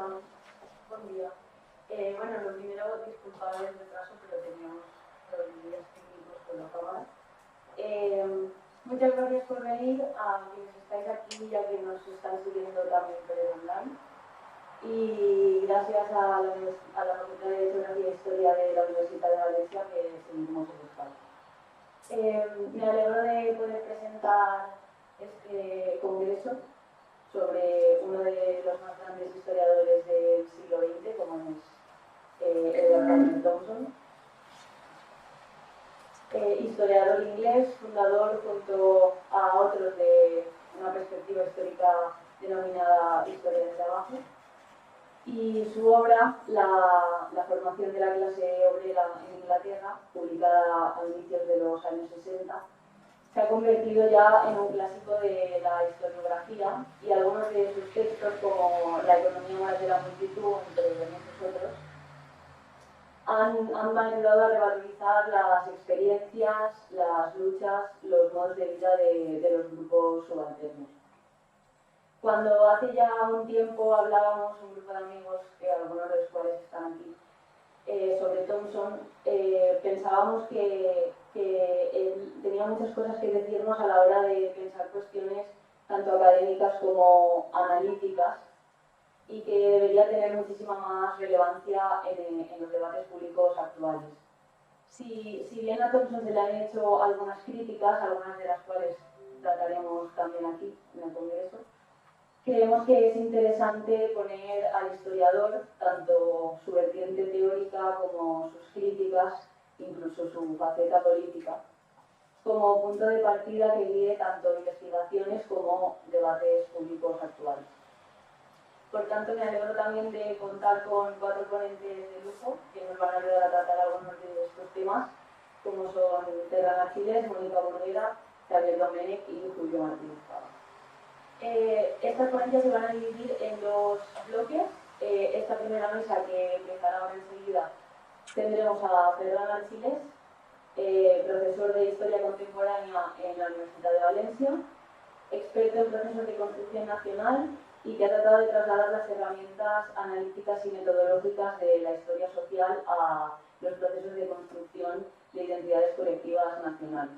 Buen día. Bueno, lo primero, disculpad el retraso, pero teníamos problemas técnicos con acabar. Muchas gracias por venir, a quienes estáis aquí y a quienes nos están siguiendo también por el online. Y gracias a la Facultad de Geografía e Historia de la Universidad de Valencia que seguimos el espacio. Me alegro de poder presentar este congreso sobre uno de los más grandes historiadores del siglo XX, como es Edward Campbell Thompson, historiador inglés, fundador junto a otros de una perspectiva histórica denominada Historia del Trabajo, y su obra, la formación de la clase obrera en Inglaterra, publicada a inicios de los años 60, se ha convertido ya en un clásico de la historiografía, y algunos de sus textos, como La economía moral de la multitud, entre muchos otros, han ayudado a revalorizar las experiencias, las luchas, los modos de vida de los grupos subalternos. Cuando hace ya un tiempo hablábamos, un grupo de amigos, que algunos de los cuales están aquí, sobre Thompson, pensábamos que él tenía muchas cosas que decirnos a la hora de pensar cuestiones tanto académicas como analíticas, y que debería tener muchísima más relevancia en los debates públicos actuales. Si bien a Thompson se le han hecho algunas críticas, algunas de las cuales trataremos también aquí en el Congreso, creemos que es interesante poner al historiador, tanto su vertiente teórica como sus críticas, incluso su faceta política, como punto de partida que guíe tanto investigaciones como debates públicos actuales. Por tanto, me alegro también de contar con 4 ponentes de lujo que nos van a ayudar a tratar algunos de estos temas, como son Ferran Archiles, Mónica Burguera, Xavier Domènech y Julio Martínez Cava. Estas ponencias se van a dividir en 2 bloques. Esta primera mesa, que empezará ahora enseguida, tendremos a Ferran Archiles, profesor de Historia Contemporánea en la Universidad de Valencia, experto en procesos de construcción nacional y que ha tratado de trasladar las herramientas analíticas y metodológicas de la historia social a los procesos de construcción de identidades colectivas nacionales.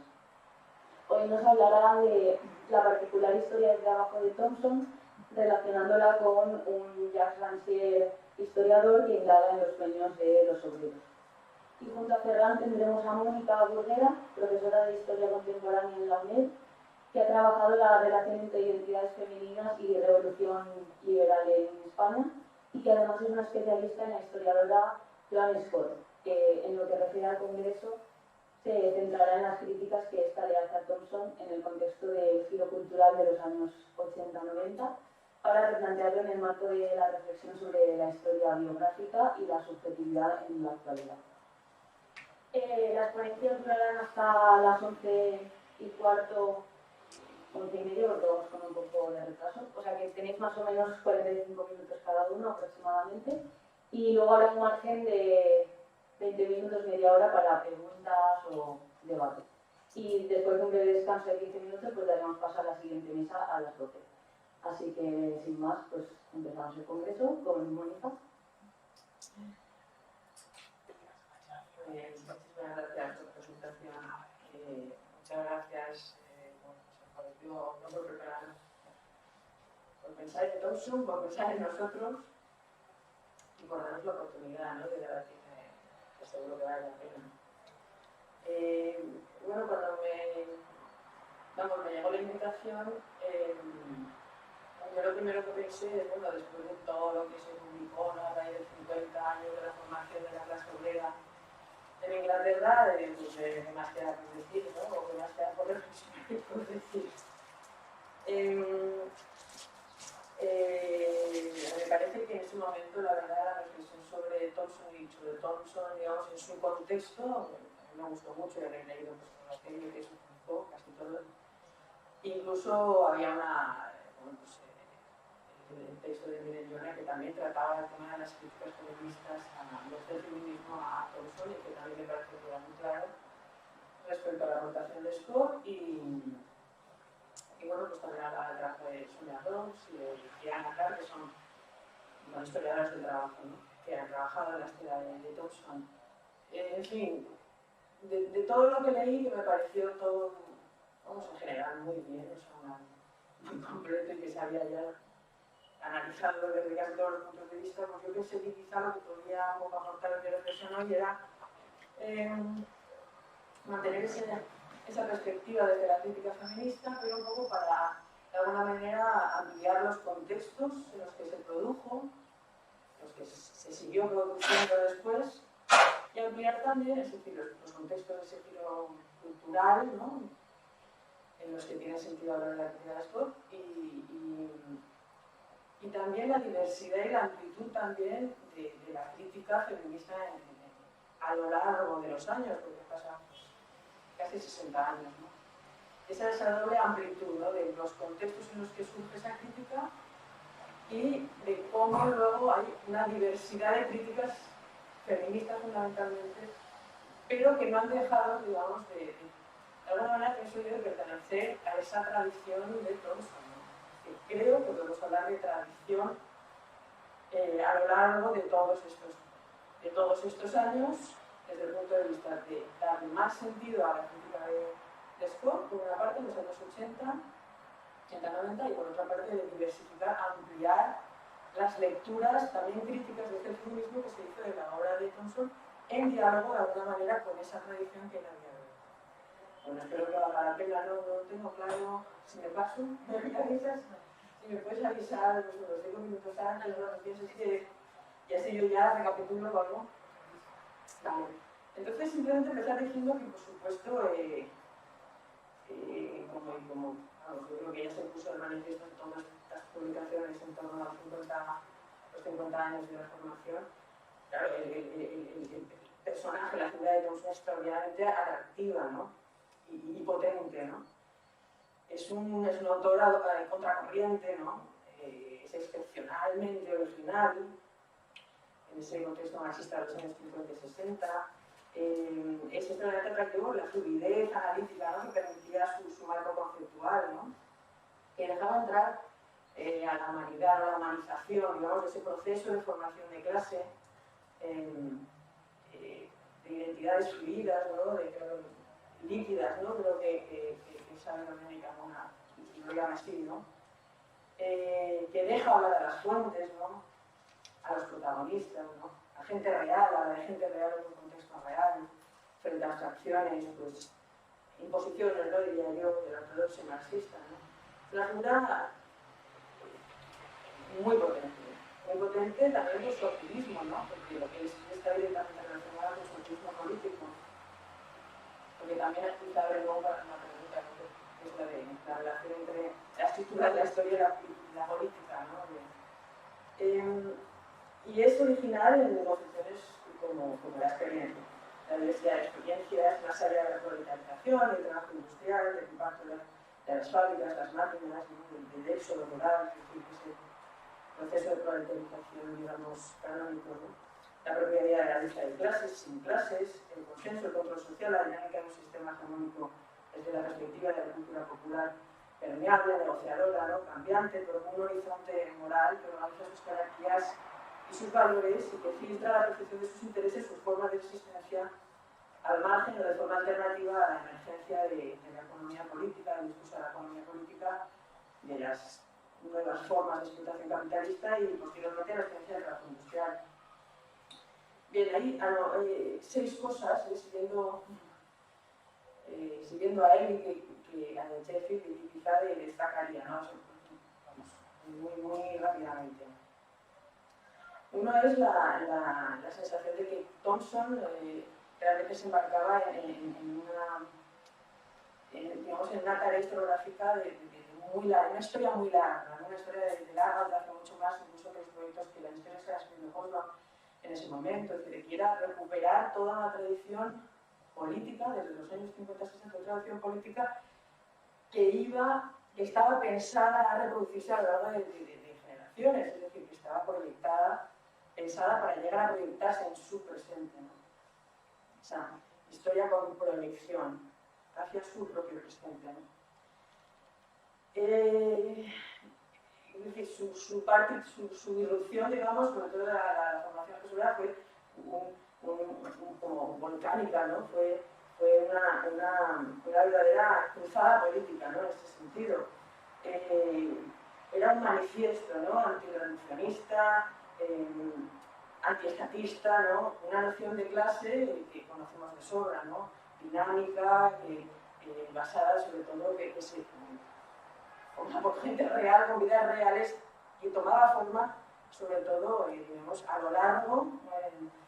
Hoy nos hablará de la particular historia del trabajo de Thompson, relacionándola con un Jacques Rancière historiador que indaga en los sueños de los obreros. Y junto a Ferran tendremos a Mónica Burguera, profesora de Historia Contemporánea en la UNED, que ha trabajado la relación entre identidades femeninas y revolución liberal en España, y que además es una especialista en la historiadora Joan Scott, que en lo que refiere al Congreso se centrará en las críticas que ésta le hace a Thompson en el contexto del giro cultural de los años 80-90, para replantearlo en el marco de la reflexión sobre la historia biográfica y la subjetividad en la actualidad. Las ponencias durarán hasta las 11:15, 11:30, porque vamos con un poco de retraso, o sea que tenéis más o menos 45 minutos cada uno aproximadamente, y luego habrá un margen de 20 minutos, media hora para preguntas o debate. Y después de un breve descanso de 15 minutos, pues daremos paso a la siguiente mesa a las 12. Así que, sin más, pues empezamos el congreso con Mónica. Muchísimas gracias por la presentación. Muchas gracias no por prepararnos, por pensar en Thompson, por pensar en nosotros y por darnos la oportunidad, ¿no?, de debatir, que seguro que vale la pena. Bueno, cuando me llegó la invitación, yo lo primero que pensé es, bueno, después de todo lo que se publicó, ¿no?, a raíz de 50 años de la formación de la clase obrera en Inglaterra, pues qué más queda por decir, ¿no?, o qué más queda por decir. Me parece que en ese momento, la verdad, la reflexión sobre Thompson y sobre Thompson, digamos, en su contexto, me gustó mucho, y he leído pues, los que se publicó, casi todo. Incluso había el texto de Miren Jonah, que también trataba el tema de las críticas feministas del feminismo a Thompson, y que también me parece que era muy claro respecto a la rotación de Scott y bueno, pues también al trabajo de Sonia Rose y de Anna Carr, que son bueno, historiadoras del trabajo, ¿no? Que han trabajado en la estela de Thompson. En fin, de todo lo que leí, que me pareció todo, vamos, en general muy bien, o sea, muy completo y que se había ya analizado desde casi todos los puntos de vista, pues yo pensé que quizá lo que podía un poco aportar en mi reflexión hoy era mantener esa perspectiva desde la crítica feminista, pero un poco para, de alguna manera, ampliar los contextos en los que se produjo, los que se siguió produciendo después, y ampliar también, es decir, los contextos de ese giro cultural, ¿no? En los que tiene sentido hablar de la crítica de Scott, y también la diversidad y la amplitud también de la crítica feminista a lo largo de los años, porque pasan casi 60 años, ¿no? Esa doble amplitud, ¿no? De los contextos en los que surge esa crítica y de cómo luego hay una diversidad de críticas feministas fundamentalmente, pero que no han dejado, digamos, de alguna manera pienso yo de pertenecer a esa tradición de Thompson, ¿no? Que creo que podemos hablar de tradición a lo largo de todos estos años, desde el punto de vista de darle más sentido a la crítica de Scott, por una parte en los años 80, 80-90, y por otra parte de diversificar, ampliar las lecturas también críticas de este feminismo que se hizo de la obra de Thompson en diálogo de alguna manera con esa tradición que él había dado. Bueno, espero que valga la pena, no tengo claro si me paso, me avisas, si me puedes avisar pues, unos 5 minutos antes, no pienso que y así yo ya recapitulo algo. Vale. Entonces simplemente empezar diciendo que por supuesto, como vamos, yo creo que ya se puso de manifiesto en todas estas publicaciones en torno a los 50 años de la formación, claro, el personaje, la figura de Thompson es extraordinariamente atractiva, ¿no? Y potente, ¿no? Es un autor contracorriente, ¿no? Es excepcionalmente original en ese contexto marxista de los años 50 y 60. Es extremadamente atractivo la fluidez analítica, ¿no? Que permitía su marco conceptual, ¿no? Que dejaba entrar a la humanidad, a la humanización, digamos, de ese proceso de formación de clase, de identidades fluidas, ¿no? Líquidas, ¿no? Creo que sabe Doménica Mona, y lo llama así, ¿no? Que deja hablar a las fuentes, ¿no? A los protagonistas, ¿no? A gente real, a la de gente real en un contexto real, frente a abstracciones, pues, imposiciones, ¿no? Diría yo, de la ortodoxia marxista, ¿no? Una figura muy potente también por su activismo, ¿no? Porque lo que es está directamente relacionado con su activismo político. Porque también quizá abre luego para una pregunta, ¿no? Que es la de la relación entre la escritura de la historia y la política, ¿no? Y es original en concepciones como la experiencia. La diversidad de experiencias, más allá de la proletarización, el trabajo industrial, el impacto de las fábricas, las máquinas, ¿no? del éxodo rural, ese proceso de proletarización, digamos, canónico, ¿no? La propia idea de la lucha de clases, sin clases, el consenso, el control social, la dinámica de un sistema hegemónico desde la perspectiva de la cultura popular permeable, negociadora, ¿no? Cambiante, pero con un horizonte moral que organiza sus jerarquías y sus valores y que filtra la percepción de sus intereses, sus formas de existencia al margen o de forma alternativa a la emergencia de la economía política, del discurso de la economía política, de las nuevas formas de explotación capitalista y posteriormente la experiencia del trabajo industrial. Bien, ahí 6 cosas, siguiendo a él y a Sheffield y quizá destacaría, ¿no? Vamos, muy rápidamente. Uno es la sensación de que Thompson realmente se embarcaba en una tarea historiográfica una historia muy larga, ¿no? Una historia de larga duración, mucho más incluso que los proyectos que la historia se las Oslo en ese momento, es decir, que era recuperar toda una tradición política, desde los años 50-60, una tradición política que estaba pensada a reproducirse a lo largo de generaciones, es decir, que estaba pensada para llegar a proyectarse en su presente, ¿no? O sea, historia con proyección hacia su propio presente, ¿no? es decir, su irrupción, digamos, sobre todo la formación jesuita, fue como volcánica, ¿no? Fue una verdadera cruzada política, ¿no? En ese sentido. Era un manifiesto, ¿no? Antirreduccionista, antiestatista, ¿no? Una noción de clase que conocemos de sobra, ¿no? Dinámica, basada sobre todo que se formaba por gente real, con vidas reales, y tomaba forma sobre todo, digamos, a lo largo,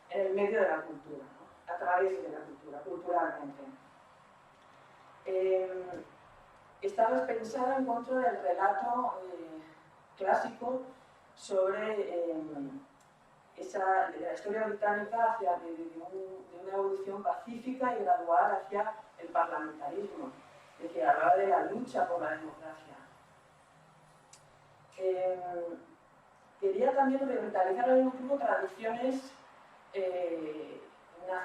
en el medio de la cultura, ¿no? A través de la cultura, culturalmente. Estaba pensada en contra del relato clásico sobre la historia británica hacia de una evolución pacífica y gradual hacia el parlamentarismo, de que hablaba de la lucha por la democracia. Quería también revitalizar al mismo tiempo tradiciones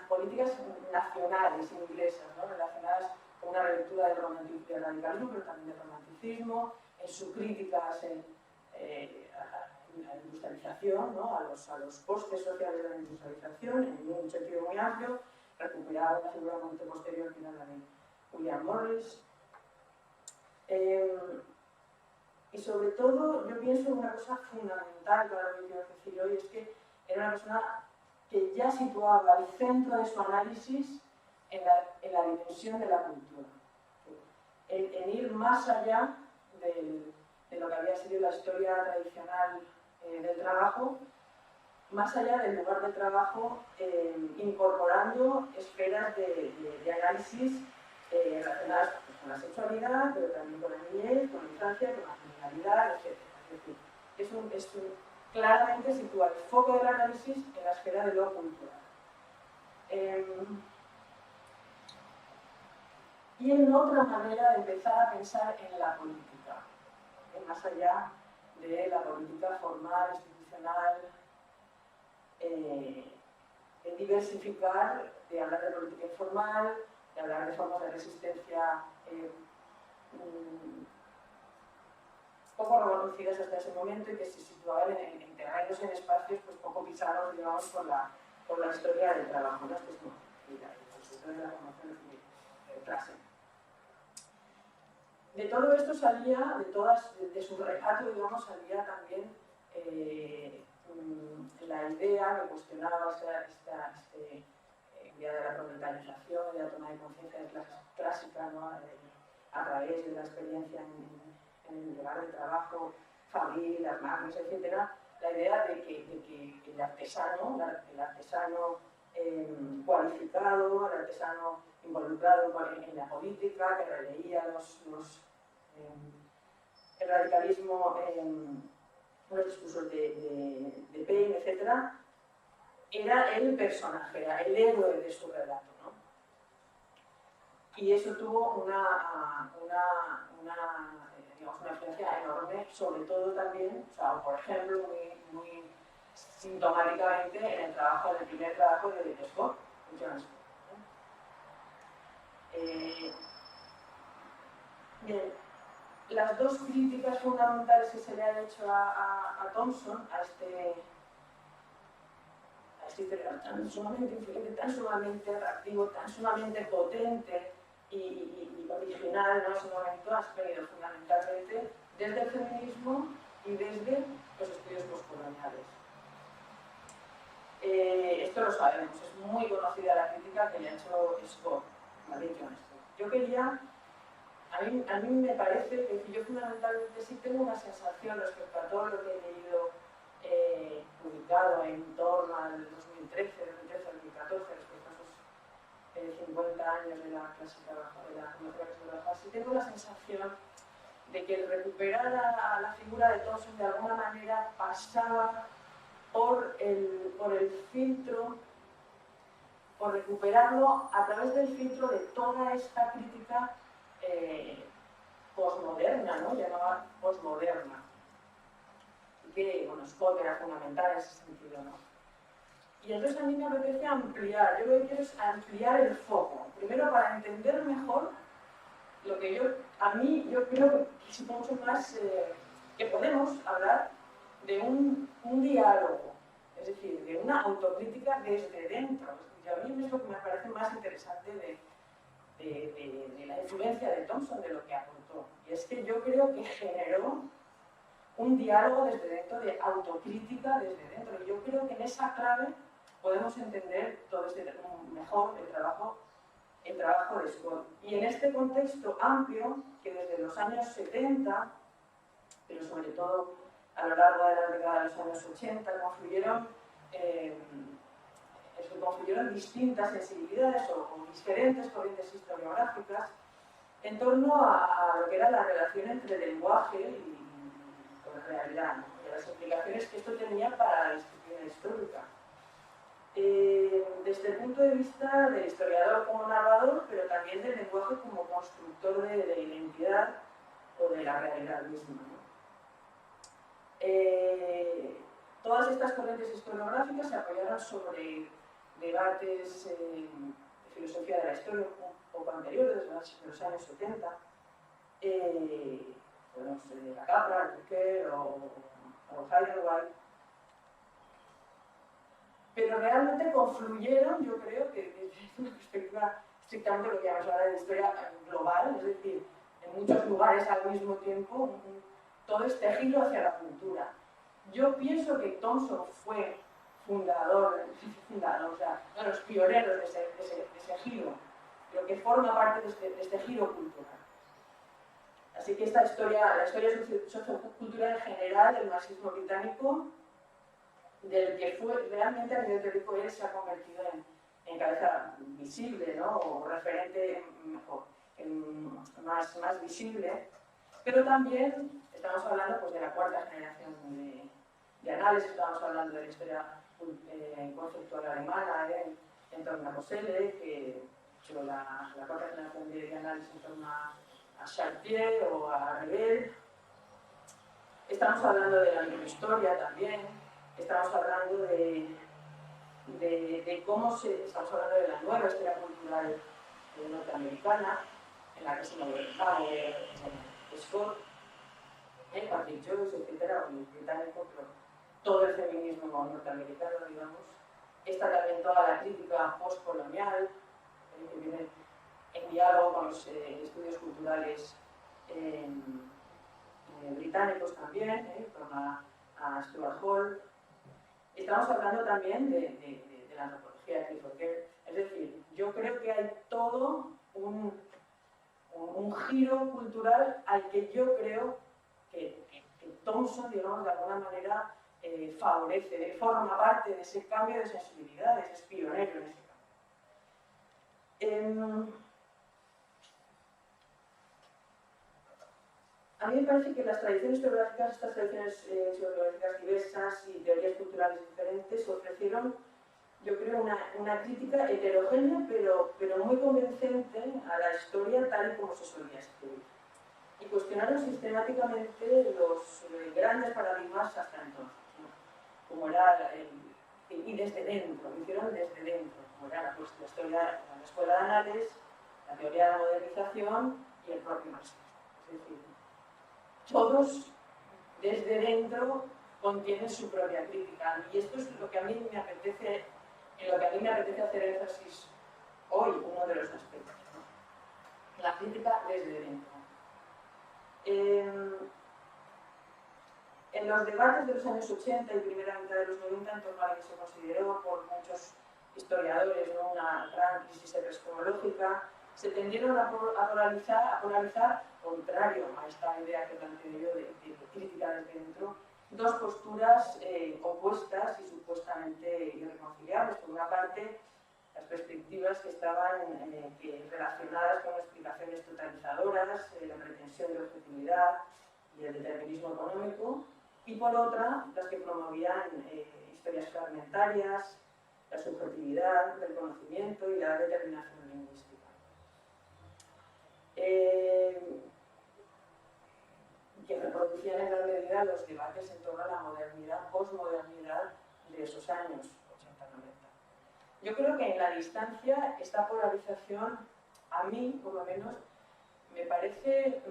políticas nacionales inglesas, ¿no? Relacionadas con una relectura del radicalismo, pero también del romanticismo, en su crítica a la industrialización, ¿no? a los costes sociales de la industrialización, en un sentido muy amplio, recuperar una figura muy posterior que era la de William Morris. Y sobre todo, yo pienso en una cosa fundamental para lo que quiero decir hoy, es que era una persona que ya situaba el centro de su análisis en la dimensión de la cultura, en ir más allá de lo que había sido la historia tradicional del trabajo, más allá del lugar de trabajo, incorporando esferas de análisis relacionadas pues, con la sexualidad, pero también con la niñez, con la infancia, con la criminalidad, etc. Es decir, claramente sitúa el foco del análisis en la esfera de lo cultural. Y en otra manera de empezar a pensar en la política, más allá de la política formal, institucional, de diversificar, de hablar de política informal, de hablar de formas de resistencia poco reconocidas hasta ese momento y que se situaban en terrenos, en espacios pues poco pisados, digamos, por la historia del trabajo, ¿no? Esto es la historia de la formación de clase. De todo esto salía, de su relato, digamos, salía también la idea que cuestionaba esta idea de la proletarización, de la toma de conciencia de clases clásicas, ¿no? A través de la experiencia en el lugar de trabajo, fabril, las máquinas, etc. La idea de que el artesano cualificado, el artesano involucrado en la política, que releía el radicalismo, los discursos de Paine, etc., era el personaje, era el héroe de su relato, ¿no? Y eso tuvo una influencia enorme, sobre todo también, o sea, por ejemplo, muy sintomáticamente en el primer trabajo de Scott, de John Scott, ¿no? Bien, las dos críticas fundamentales que se le han hecho a Thompson, a este tan sumamente influyente, tan sumamente atractivo, tan sumamente potente y original, ¿no? En ese momento ha venido fundamentalmente desde el feminismo y desde los estudios postcoloniales. Esto lo sabemos, es muy conocida la crítica que le ha hecho Scott, ¿vale? Yo quería, a mí me parece que yo fundamentalmente sí tengo una sensación respecto a todo lo que he leído publicado en torno al 2013, 2014, respecto a esos 50 años de la clásica de la Convención Baja, sí tengo la sensación de que el recuperar a la figura de Thompson de alguna manera pasaba por el filtro, por recuperarlo a través del filtro de toda esta crítica posmoderna, ¿no? Llamada posmoderna. Y que, bueno, Scott era fundamental en ese sentido, ¿no? Y entonces a mí me apetece ampliar, yo lo que quiero es ampliar el foco. Primero para entender mejor lo que yo creo que es mucho más que podemos hablar de un diálogo, es decir, de una autocrítica desde dentro. Y a mí es lo que me parece más interesante de la influencia de Thompson, de lo que aportó. Y es que yo creo que generó un diálogo desde dentro, de autocrítica desde dentro. Y yo creo que en esa clave podemos entender todo mejor el trabajo de Scott. Y en este contexto amplio, que desde los años 70, pero sobre todo a lo largo de la década de los años 80, confluyeron distintas sensibilidades o diferentes corrientes historiográficas en torno a lo que era la relación entre lenguaje y con realidad, ¿no? Y las implicaciones que esto tenía para la disciplina histórica. Desde el punto de vista del historiador como narrador, pero también del lenguaje como constructor de identidad o de la realidad misma, ¿no? Todas estas corrientes historiográficas se apoyaron sobre debates de filosofía de la historia un poco anteriores, desde los años 70, la Capra, Riquet o Heidelberg, pero realmente confluyeron, yo creo que desde una perspectiva estrictamente lo que llamamos ahora de historia global, es decir, en muchos lugares al mismo tiempo, todo este giro hacia la cultura. Yo pienso que Thompson fue fundador, o sea, uno de los pioneros de ese giro, lo que forma parte de este giro cultural. Así que la historia sociocultural en general del marxismo británico, del que fue realmente a nivel teórico él se ha convertido en cabeza visible, ¿no? O referente más visible, pero también estamos hablando pues, de la cuarta generación de análisis, estamos hablando de la historia conceptual alemana en torno a Husserl, que la cuarta generación de análisis en torno a Chartier o a Rebel. Estamos hablando de la microhistoria también, estamos hablando de cómo estamos hablando de la nueva historia cultural norteamericana, en la que se nos dejaba Scott, Patrick Joyce, etc., británico, pero todo el feminismo norteamericano, digamos. Está también toda la crítica postcolonial, que viene en diálogo con los estudios culturales británicos también, con a Stuart Hall. Estamos hablando también de la antropología de Clifford Geertz. Es decir, yo creo que hay todo un giro cultural al que yo creo que Thompson, digamos, de alguna manera favorece, forma parte de ese cambio de sensibilidades, es pionero en ese cambio. A mí me parece que las tradiciones historiográficas, estas tradiciones historiográficas diversas y teorías culturales diferentes ofrecieron, yo creo, una crítica heterogénea, pero muy convincente a la historia tal y como se solía escribir. Y cuestionaron sistemáticamente los grandes paradigmas hasta entonces, ¿no? Como era y desde dentro, lo hicieron desde dentro, como era pues, la historia, la escuela de análisis, la teoría de la modernización y el propio marxismo. Es decir, todos desde dentro contienen su propia crítica. Y esto es lo que a mí me apetece, en lo que a mí me apetece hacer énfasis hoy, uno de los aspectos, ¿no? La crítica desde dentro. En los debates de los años 80 y primera mitad de los 90, en torno a la que se consideró por muchos historiadores, ¿no?, una gran crisis epistemológica, se tendieron a polarizar, contrario a esta idea que planteo yo de crítica desde dentro, dos posturas opuestas y supuestamente irreconciliables. Por una parte, las perspectivas que estaban relacionadas con explicaciones totalizadoras, la pretensión de objetividad y el determinismo económico, y por otra, las que promovían historias fragmentarias, la subjetividad del conocimiento y la determinación lingüística. Que reproducían en gran medida los debates en torno a la modernidad, posmodernidad de esos años 80-90. Yo creo que en la distancia esta polarización, a mí por lo menos, me parece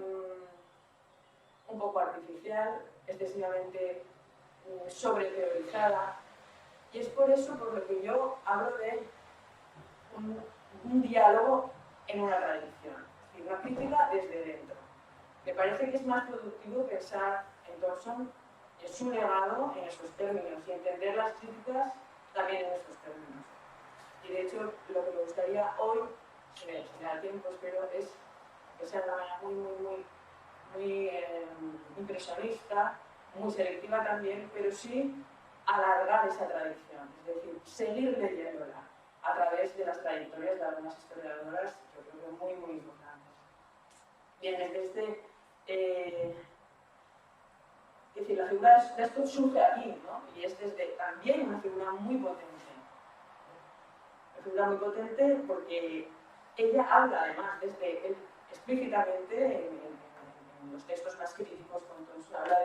un poco artificial, excesivamente sobreteorizada. Y es por eso por lo que yo hablo de un diálogo en una tradición, es decir, una crítica desde dentro. Me parece que es más productivo pensar en Thompson, en su legado, en esos términos, y entender las críticas también en esos términos. Y de hecho, lo que me gustaría hoy, si me da tiempo, espero, es que sea de una manera muy impresionista, muy selectiva también, pero sí alargar esa tradición, es decir, seguir leyéndola a través de las trayectorias de algunas historiadoras, yo creo que muy importantes. Bien, desde es decir, la figura de Scott surge aquí, ¿no? Y es también una figura muy potente. Una figura muy potente porque ella habla además explícitamente en los textos más críticos con Thompson, habla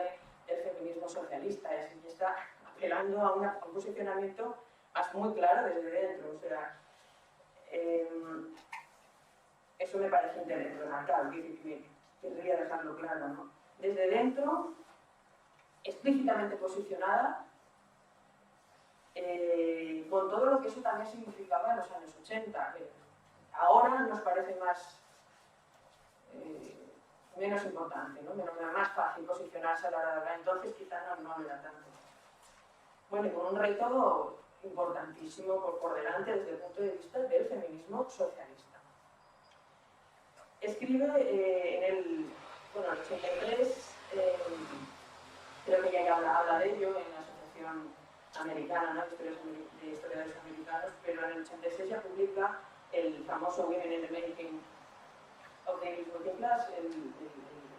del feminismo socialista, y está apelando a un posicionamiento muy claro desde dentro. O sea, eso me parece remarcable, que querría dejarlo claro, ¿no? Desde dentro, explícitamente posicionada, con todo lo que eso también significaba en los años 80, que ahora nos parece menos importante, ¿no? Más fácil posicionarse a la hora de hablar, entonces quizá no lo era tanto. Bueno, y con un reto importantísimo por delante desde el punto de vista del feminismo socialista. Escribe en el 83, creo que ya habla de ello en la Asociación Americana, ¿no? de Historiadores Americanos, pero en el 86 ya publica el famoso Women in the Making of the English Working Class,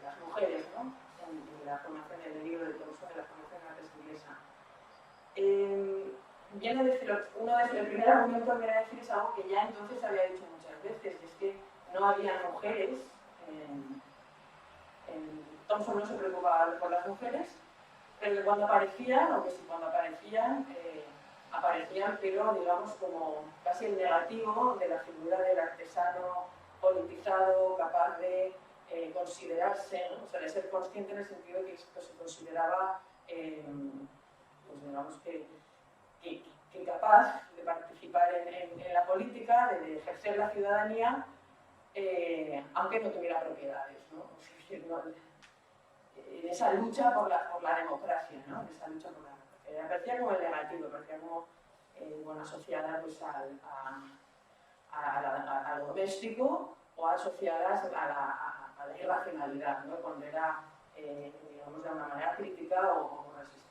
las mujeres, ¿no? en la formación, en el libro de Thompson de la formación de la clase inglesa. Viene a decir, el primer argumento que viene a decir es algo que ya entonces había dicho muchas veces, y es que no había mujeres, Thompson no se preocupaba por las mujeres, pero que cuando aparecían, o que si cuando aparecían, pero digamos como casi el negativo de la figura del artesano politizado, capaz de considerarse, ¿no? O sea, de ser consciente en el sentido de que se consideraba, pues digamos que incapaz de participar en la política, de ejercer la ciudadanía, aunque no tuviera propiedades, ¿no? Es decir, en esa lucha por la democracia, ¿no? En esa lucha por la democracia. Aparecía como el negativo, parecía como asociada pues, a lo doméstico o asociadas a la irracionalidad, ¿no? Cuando era, digamos, de una manera crítica o resistente.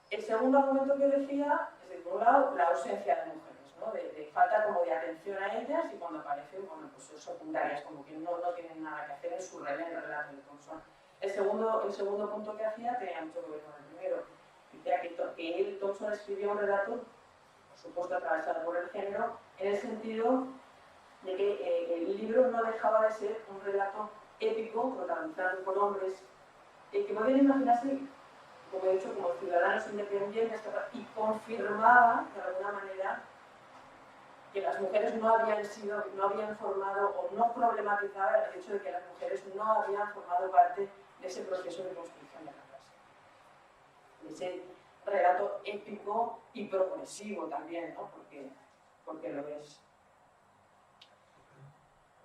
El segundo argumento que decía es, por un lado, la ausencia de mujeres, ¿no? de falta como de atención a ellas, y cuando aparecen, bueno, pues son secundarias, como que no tienen nada que hacer en su relato de Thompson. El segundo punto que hacía tenía mucho que ver con el primero. Decía que Thompson escribió un relato, por supuesto atravesado por el género, en el sentido de que el libro no dejaba de ser un relato épico, protagonizado por hombres, que podían imaginarse, como he dicho, como ciudadanos independientes, y confirmaba, de alguna manera, que las mujeres no habían formado, o no problematizaba el hecho de que las mujeres no habían formado parte de ese proceso de construcción de la clase. Ese relato épico y progresivo también, ¿no? Porque lo es.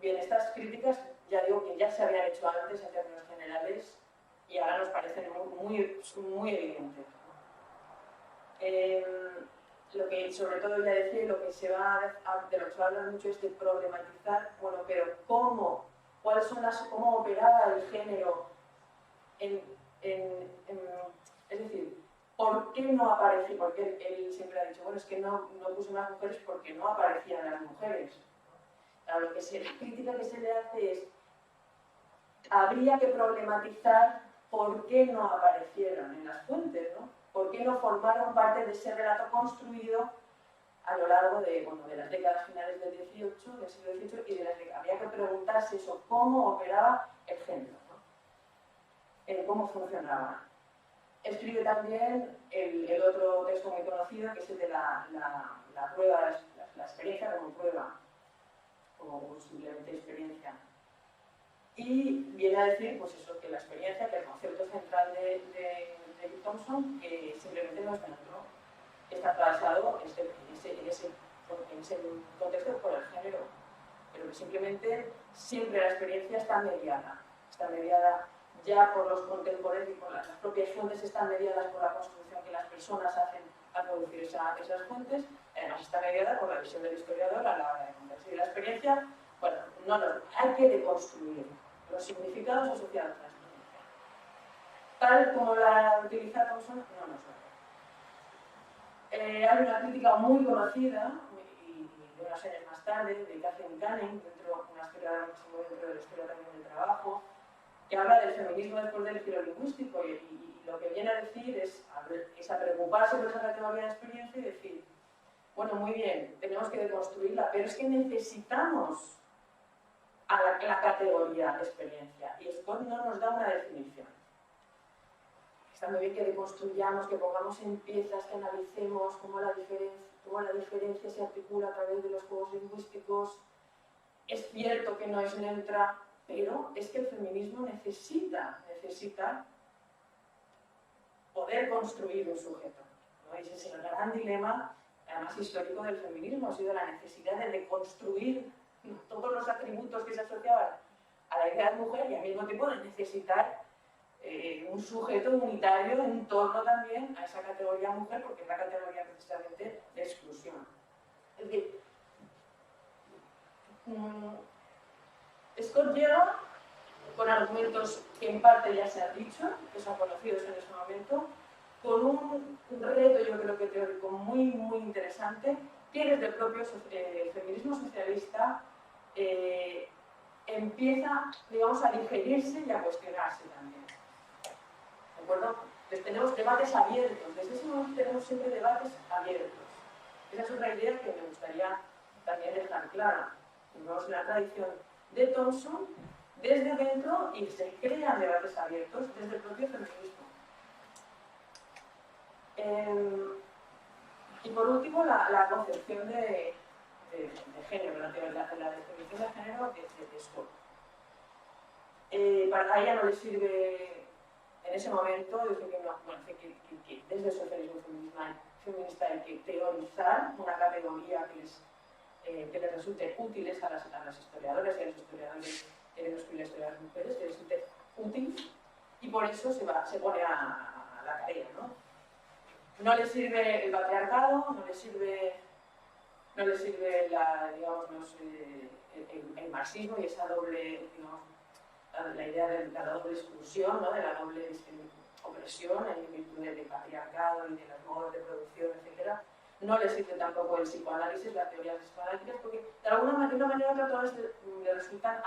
Bien, estas críticas, ya digo que ya se habían hecho antes en términos generales, y ahora nos parecen muy evidentes, ¿no? Lo que sobre todo ya decía, lo que se va a hablar mucho es de problematizar, bueno, pero cómo operaba el género es decir, ¿por qué no aparece? Porque él siempre ha dicho, bueno, es que no puse más mujeres porque no aparecían las mujeres. Claro, la crítica que se le hace es, habría que problematizar por qué no aparecieron en las fuentes, ¿no? ¿Por qué no formaron parte de ese relato construido a lo largo de las décadas finales del siglo XVIII y de las décadas? Habría que preguntarse eso, cómo operaba el género, ¿no? Cómo funcionaba. Escribe también el otro texto muy conocido, que es el de la prueba, la experiencia como prueba, como simplemente experiencia. y viene a decir pues eso, que la experiencia, que el concepto central de Thompson, que simplemente no es neutro, está atravesado en ese contexto por el género, pero que simplemente siempre la experiencia está mediada ya por los contemporáneos y por las propias fuentes, están mediadas por la construcción que las personas hacen al producir esas fuentes, además está mediada por la visión del historiador a la hora de contar la experiencia. Bueno, hay que deconstruir los significados asociados a la experiencia. Tal como la utiliza Thompson, no nos vale. Hay una crítica muy conocida, y de unas años más tarde, de Catherine Canning, dentro de la historia también del trabajo, que habla del feminismo después del giro lingüístico y lo que viene a decir es a preocuparse por esa categoría de experiencia y decir, bueno, muy bien, tenemos que deconstruirla, pero es que necesitamos a la categoría de experiencia y Scott no nos da una definición. Está muy bien que deconstruyamos, que pongamos en piezas, que analicemos cómo la diferencia se articula a través de los juegos lingüísticos. Es cierto que no es neutra, pero es que el feminismo necesita poder construir un sujeto, ¿no? Ese es el gran dilema, además histórico del feminismo, ha sido la necesidad de reconstruir todos los atributos que se asociaban a la idea de mujer y al mismo tiempo de necesitar un sujeto unitario en torno también a esa categoría mujer, porque es la categoría precisamente de exclusión. Es decir, Scott llega con argumentos que en parte ya se han dicho, que son conocidos en ese momento, con un reto, yo creo que teórico muy, muy interesante, que desde el propio feminismo socialista empieza, digamos, a digerirse y a cuestionarse también. ¿De acuerdo? Entonces tenemos debates abiertos, desde ese momento tenemos siempre debates abiertos. Esa es otra idea que me gustaría también dejar clara. Tenemos la tradición de Thompson desde dentro y se crean debates abiertos desde el propio feminismo. Y por último, la concepción de género, la definición de género de Scott. Para ella no le sirve en ese momento, dice que, no, bueno, que desde el socialismo feminista hay que teorizar una categoría que les resulte útiles a las historiadoras y a los historiadores y las mujeres, que les resulte útil, y por eso se pone a la tarea, ¿no? No le sirve el patriarcado, no le sirve el marxismo y esa doble, digamos, la idea de la doble exclusión, ¿no? De la doble opresión en virtud del patriarcado y de los modos de producción, etc. No le sirve tampoco el psicoanálisis, las teorías psicoanalíticas, porque de alguna manera u otra todas le resultan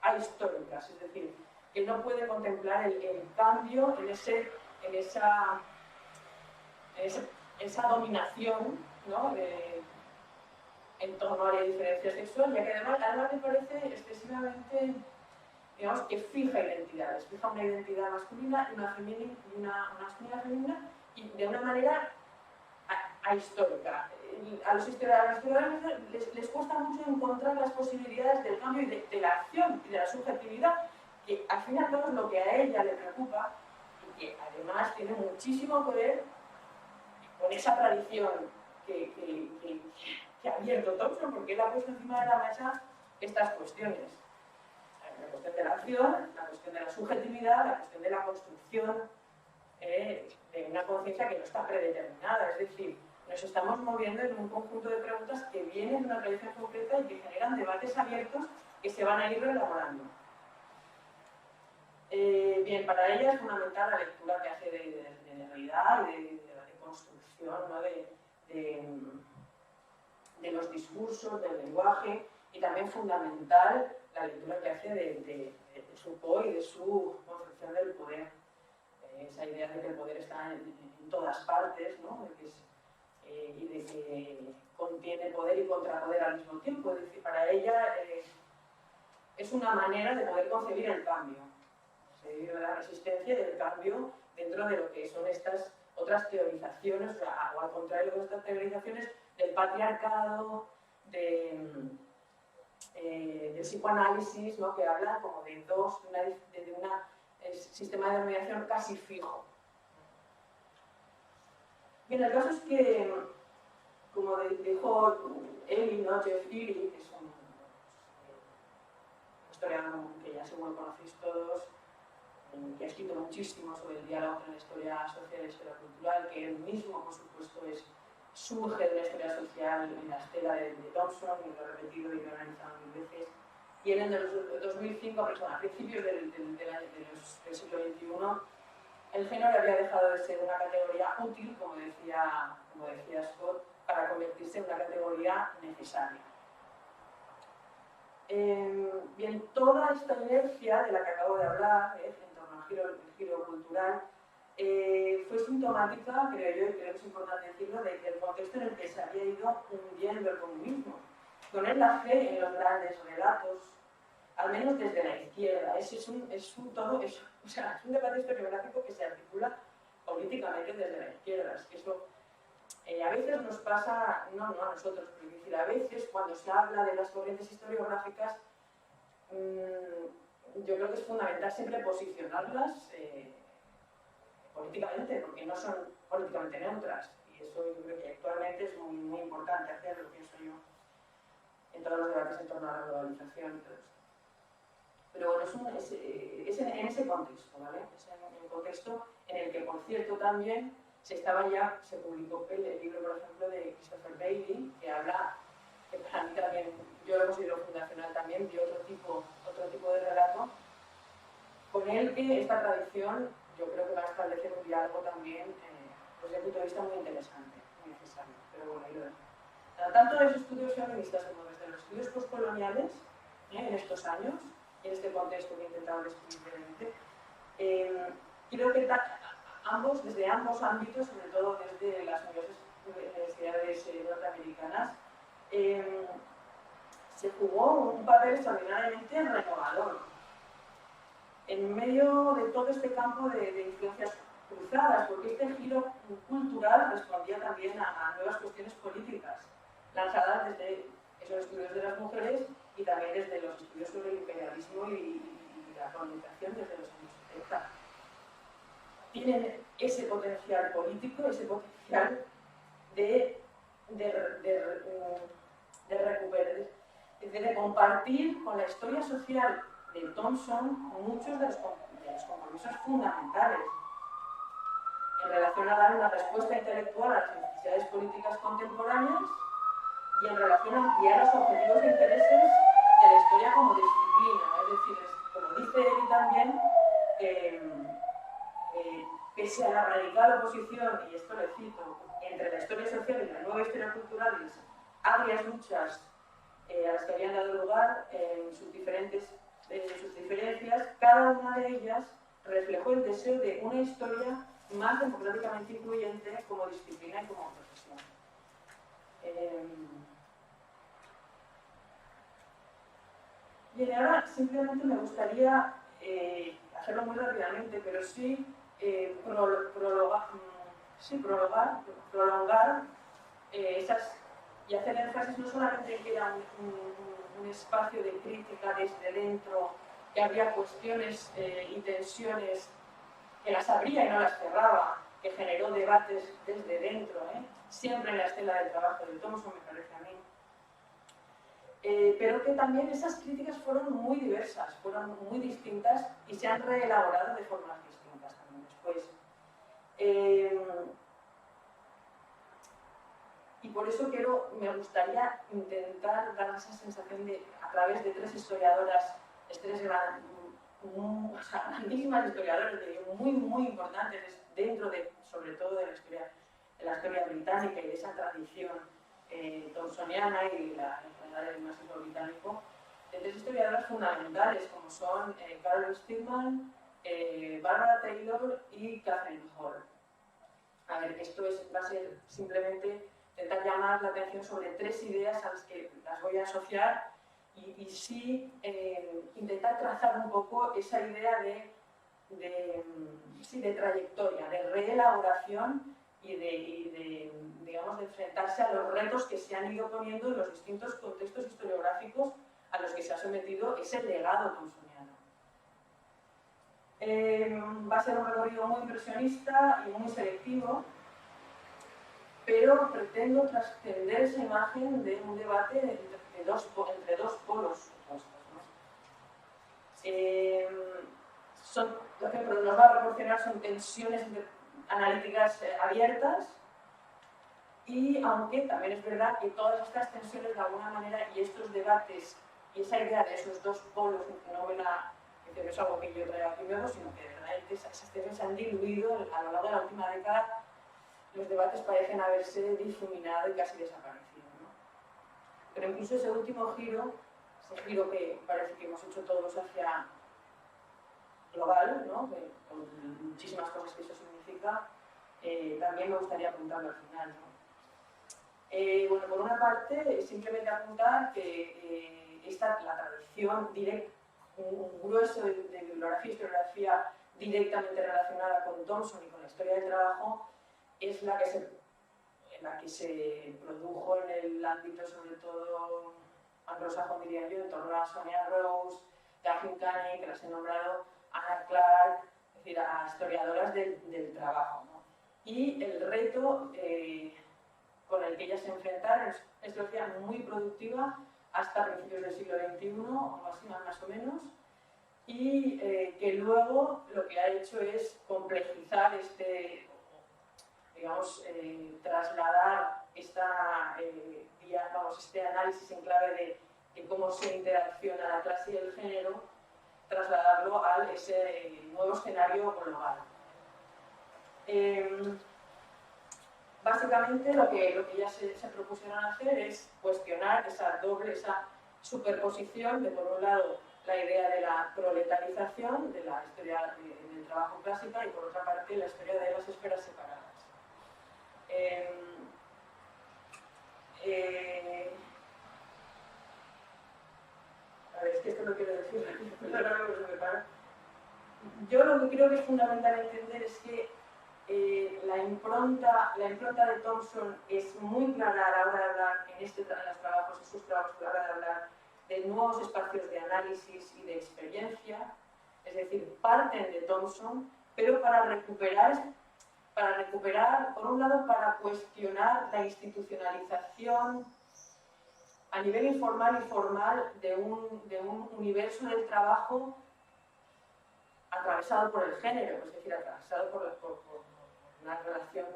ahistóricas, es decir, que no puede contemplar el cambio en esa dominación, ¿no? En torno a la diferencia sexual, ya que además me parece excesivamente, digamos, que fija identidades, fija una identidad masculina y una masculina femenina, y de una manera ahistórica. A los historiadores les cuesta mucho encontrar las posibilidades del cambio y de la acción y de la subjetividad, que al fin y al cabo es lo que a ella le preocupa y que además tiene muchísimo que ver con esa tradición que ha abierto Thompson, porque él ha puesto encima de la mesa estas cuestiones. La cuestión de la acción, la cuestión de la subjetividad, la cuestión de la construcción de una conciencia que no está predeterminada, es decir, nos estamos moviendo en un conjunto de preguntas que vienen de una tradición concreta y que generan debates abiertos que se van a ir reelaborando. Bien, para ella es fundamental la lectura que hace de realidad y de construcción, ¿no? de los discursos, del lenguaje, y también fundamental la lectura que hace de Foucault y de su concepción del poder. Esa idea de que el poder está en todas partes, ¿no? Y de que contiene poder y contrapoder al mismo tiempo. Es decir, para ella es una manera de poder concebir el cambio, de la resistencia y del cambio dentro de lo que son estas otras teorizaciones, o al contrario de estas teorizaciones del patriarcado, del psicoanálisis, ¿no? Que habla como de un sistema de denominación casi fijo. Bien, el caso es que, como dijo Eli, ¿no? Jeff Ealy, que es un historiador que ya seguro conocéis todos, que ha escrito muchísimo sobre el diálogo entre la historia social y la historia cultural, que él mismo, por supuesto, surge de la historia social en la estela de Thompson, y lo ha repetido y lo ha analizado mil veces. Y él en el 2005, a principios del siglo XXI, el género había dejado de ser una categoría útil, como decía Scott, para convertirse en una categoría necesaria. Bien, toda esta inercia de la que acabo de hablar, en torno al giro cultural, fue sintomática, creo yo, y creo que es importante decirlo, del contexto en el que se había ido hundiendo el comunismo. Con él la fe en los grandes relatos, al menos desde la izquierda. Es un debate historiográfico que se articula políticamente desde la izquierda. Es que eso a veces nos pasa, no a nosotros, pero es decir, a veces cuando se habla de las corrientes historiográficas, yo creo que es fundamental siempre posicionarlas políticamente, porque no son políticamente neutras. Y eso yo creo que actualmente es muy, muy importante hacerlo, pienso yo, en todos los debates en torno a la globalización y todo esto. Pero bueno, es en ese contexto, ¿vale? Es en el contexto en el que, por cierto, también se publicó el libro, por ejemplo, de Christopher Bailey, que habla, que para mí también, yo lo considero fundacional también, de otro tipo de relato, con el que esta tradición yo creo que va a establecer un diálogo también, desde el punto de vista muy interesante, muy necesario. Pero bueno, ahí lo dejo. Tanto de los estudios feministas como desde los estudios postcoloniales, en estos años, en este contexto que he intentado describir brevemente, creo que desde ambos ámbitos, sobre todo desde las universidades norteamericanas, se jugó un papel extraordinariamente renovador. En medio de todo este campo de influencias cruzadas, porque este giro cultural respondía también a nuevas cuestiones políticas, lanzadas desde esos estudios de las mujeres y también desde los estudios sobre el imperialismo y la colonización desde los años 70. Tienen ese potencial político, ese potencial de recuperar, de compartir con la historia social de Thompson muchos de los compromisos fundamentales en relación a dar una respuesta intelectual a las necesidades políticas contemporáneas y en relación a ampliar los objetivos e intereses de la historia como disciplina. Es decir, como dice él también, pese a la radical oposición, y esto le cito, entre la historia social y la nueva historia cultural, y las agrias luchas a las que habían dado lugar en sus diferencias, cada una de ellas reflejó el deseo de una historia más democráticamente incluyente como disciplina y como profesión. Bien, ahora simplemente me gustaría hacerlo muy rápidamente, pero sí prolongar esas y hacer énfasis no solamente en que era un espacio de crítica desde dentro, que había cuestiones y tensiones que las abría y no las cerraba, que generó debates desde dentro, siempre en la estela del trabajo de Thompson, me parece a mí. Pero que también esas críticas fueron muy diversas, fueron muy distintas y se han reelaborado de formas distintas también después. Y por eso me gustaría intentar dar esa sensación de, a través de tres historiadoras, grandísimas historiadoras muy, muy importantes dentro sobre todo de la historia británica y de esa tradición thompsoniana y la del marxismo británico, de tres historiadoras fundamentales como son Carol Stillman, Barbara Taylor y Catherine Hall. A ver, esto va a ser simplemente intentar llamar la atención sobre tres ideas a las que las voy a asociar y sí intentar trazar un poco esa idea de trayectoria, de reelaboración y de enfrentarse a los retos que se han ido poniendo en los distintos contextos historiográficos a los que se ha sometido ese legado thomsoniano. Va a ser un recorrido muy impresionista y muy selectivo, pero pretendo trascender esa imagen de un debate entre dos polos opuestos, ¿no? Lo que nos va a proporcionar son tensiones analíticas abiertas, y aunque también es verdad que todas estas tensiones de alguna manera y estos debates y esa idea de esos dos polos, no es algo que yo traigo aquí nuevo, sino que realmente esas tensiones se han diluido a lo largo de la última década. Los debates parecen haberse difuminado y casi desaparecido, ¿no? Pero incluso ese último giro, ese giro que parece que hemos hecho todos hacia global, ¿no? Con muchísimas cosas que eso significa, también me gustaría apuntarlo al final, ¿no? Bueno, por una parte, simplemente apuntar que la tradición directa, un grueso de bibliografía y historiografía directamente relacionada con Thomson y con la historia del trabajo, es la que se produjo en el ámbito, sobre todo anglosajón, diría yo, en torno a Sonia Rose, Daphne Canning, que las he nombrado, Anna Clark, es decir, a historiadoras del trabajo, ¿no? Y el reto con el que ellas se enfrentaron es una historiografía muy productiva hasta principios del siglo XXI, o así más o menos, y que luego lo que ha hecho es complejizar trasladar este análisis en clave de cómo se interacciona la clase y el género, trasladarlo a ese nuevo escenario global. Básicamente lo que ellas se propusieron hacer es cuestionar esa superposición de, por un lado, la idea de la proletarización de la historia del trabajo clásica y, por otra parte, la historia de las esferas separadas. A ver, es que esto no quiero decir, perdóname que se me para. Yo lo que creo que es fundamental entender es que la impronta de Thomson es muy clara a la hora de hablar en sus trabajos, a la hora de hablar de nuevos espacios de análisis y de experiencia, es decir, parten de Thomson, pero para recuperar, por un lado, para cuestionar la institucionalización a nivel informal y formal de un universo del trabajo atravesado por el género, es decir, atravesado por una relación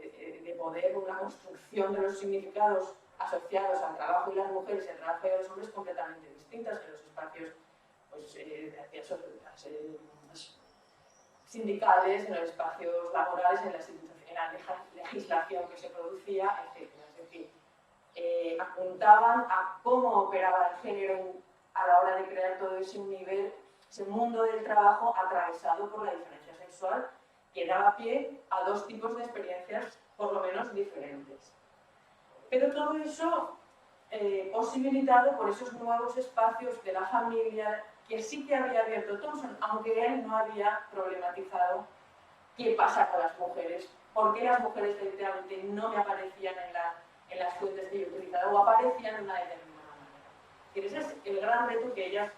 de poder, una construcción de los significados asociados al trabajo y las mujeres y al trabajo de los hombres completamente distintas en los espacios sindicales, en los espacios laborales, en la legislación que se producía, etc. Es decir, apuntaban a cómo operaba el género a la hora de crear todo ese mundo del trabajo atravesado por la diferencia sexual, que daba pie a dos tipos de experiencias por lo menos diferentes. Pero todo eso posibilitado por esos nuevos espacios de la familia que sí que había abierto Thomson, aunque él no había problematizado qué pasa con las mujeres, por qué las mujeres literalmente no me aparecían en las fuentes que yo utilizaba o aparecían de una determinada manera. Ese es el gran reto que ellas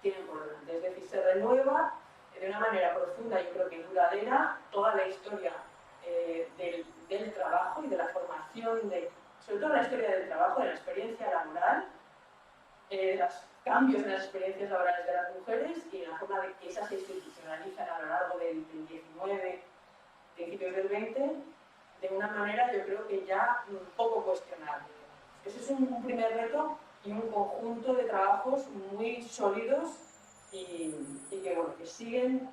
tienen por delante, es decir, se renueva de una manera profunda, yo creo que duradera, toda la historia del trabajo y de la formación, sobre todo la historia del trabajo, de la experiencia laboral, los cambios en las experiencias laborales de las mujeres y la forma de que esas se institucionalizan a lo largo del 19, principios del 20, de una manera yo creo que ya poco cuestionable. Ese es un primer reto y un conjunto de trabajos muy sólidos y que siguen,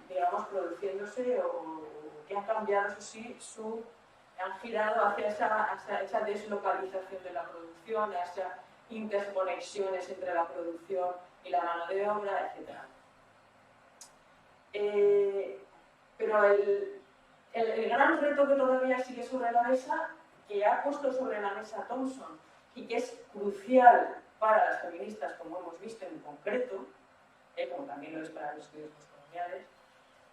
digamos, produciéndose o que han cambiado, eso sí, han girado hacia esa deslocalización de la producción, a esas interconexiones entre la producción y la mano de obra, etc. Pero el gran reto que todavía sigue sobre la mesa, que ha puesto sobre la mesa Thomson y que es crucial para las feministas, como hemos visto en concreto, como también lo es para los estudios postcoloniales,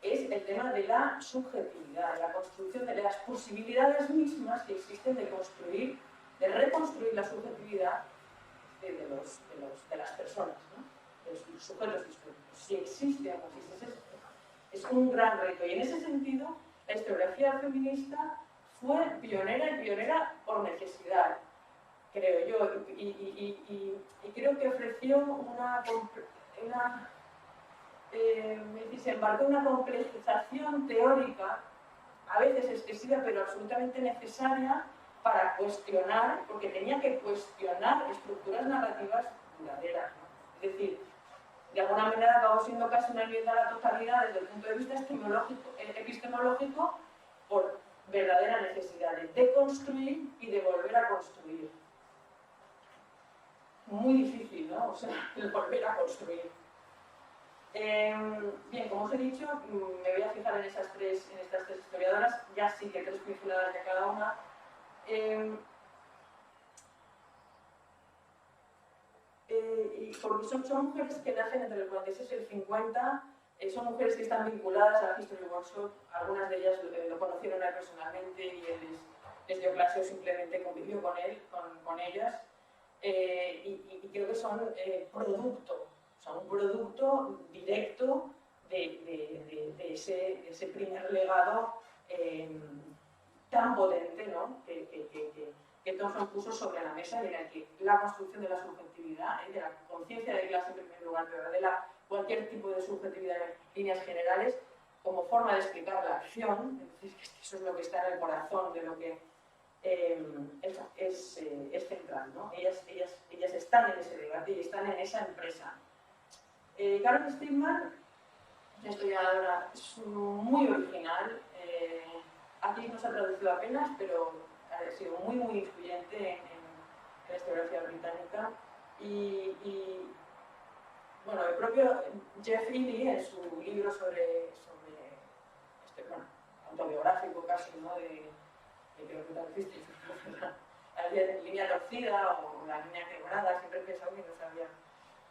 es el tema de la subjetividad, de la construcción de las posibilidades mismas que existen de construir de reconstruir la subjetividad de las personas, ¿no? De los sujetos históricos. Si existe o no existe, es un gran reto. Y en ese sentido, la historiografía feminista fue pionera y pionera por necesidad, creo yo, y creo que ofreció se embarcó en una complejización teórica, a veces excesiva, pero absolutamente necesaria para cuestionar, porque tenía que cuestionar estructuras narrativas duraderas, ¿no? Es decir, de alguna manera acabó siendo casi una enmienda a la totalidad desde el punto de vista epistemológico por verdadera necesidad de deconstruir y de volver a construir. Muy difícil, ¿no? O sea, el volver a construir. Bien, como os he dicho, me voy a fijar en estas tres historiadoras, ya sí que 3 pinceladas de cada una. Porque son mujeres que nacen entre el 46 y el 50, son mujeres que están vinculadas a la History Workshop, algunas de ellas lo conocieron a él personalmente y él les dio clase o simplemente convivió con ellas, y creo que son un producto directo de ese primer legado tan potente, ¿no? que Thompson puso sobre la mesa, y en el que la construcción de la subjetividad, de la conciencia de clase en primer lugar, pero de cualquier tipo de subjetividad en líneas generales, como forma de explicar la acción, es decir, que eso es lo que está en el corazón de lo que es central, ¿no? Ellas están en ese debate y están en esa empresa. Carol Stigman, una historiadora muy original, aquí no se ha traducido apenas, pero ha sido muy influyente en la historiografía británica. Bueno, el propio Jeff Ely, en su libro autobiográfico casi, ¿no? Creo que traduciste, la línea torcida o la línea quebrada, siempre he pensado que no sabía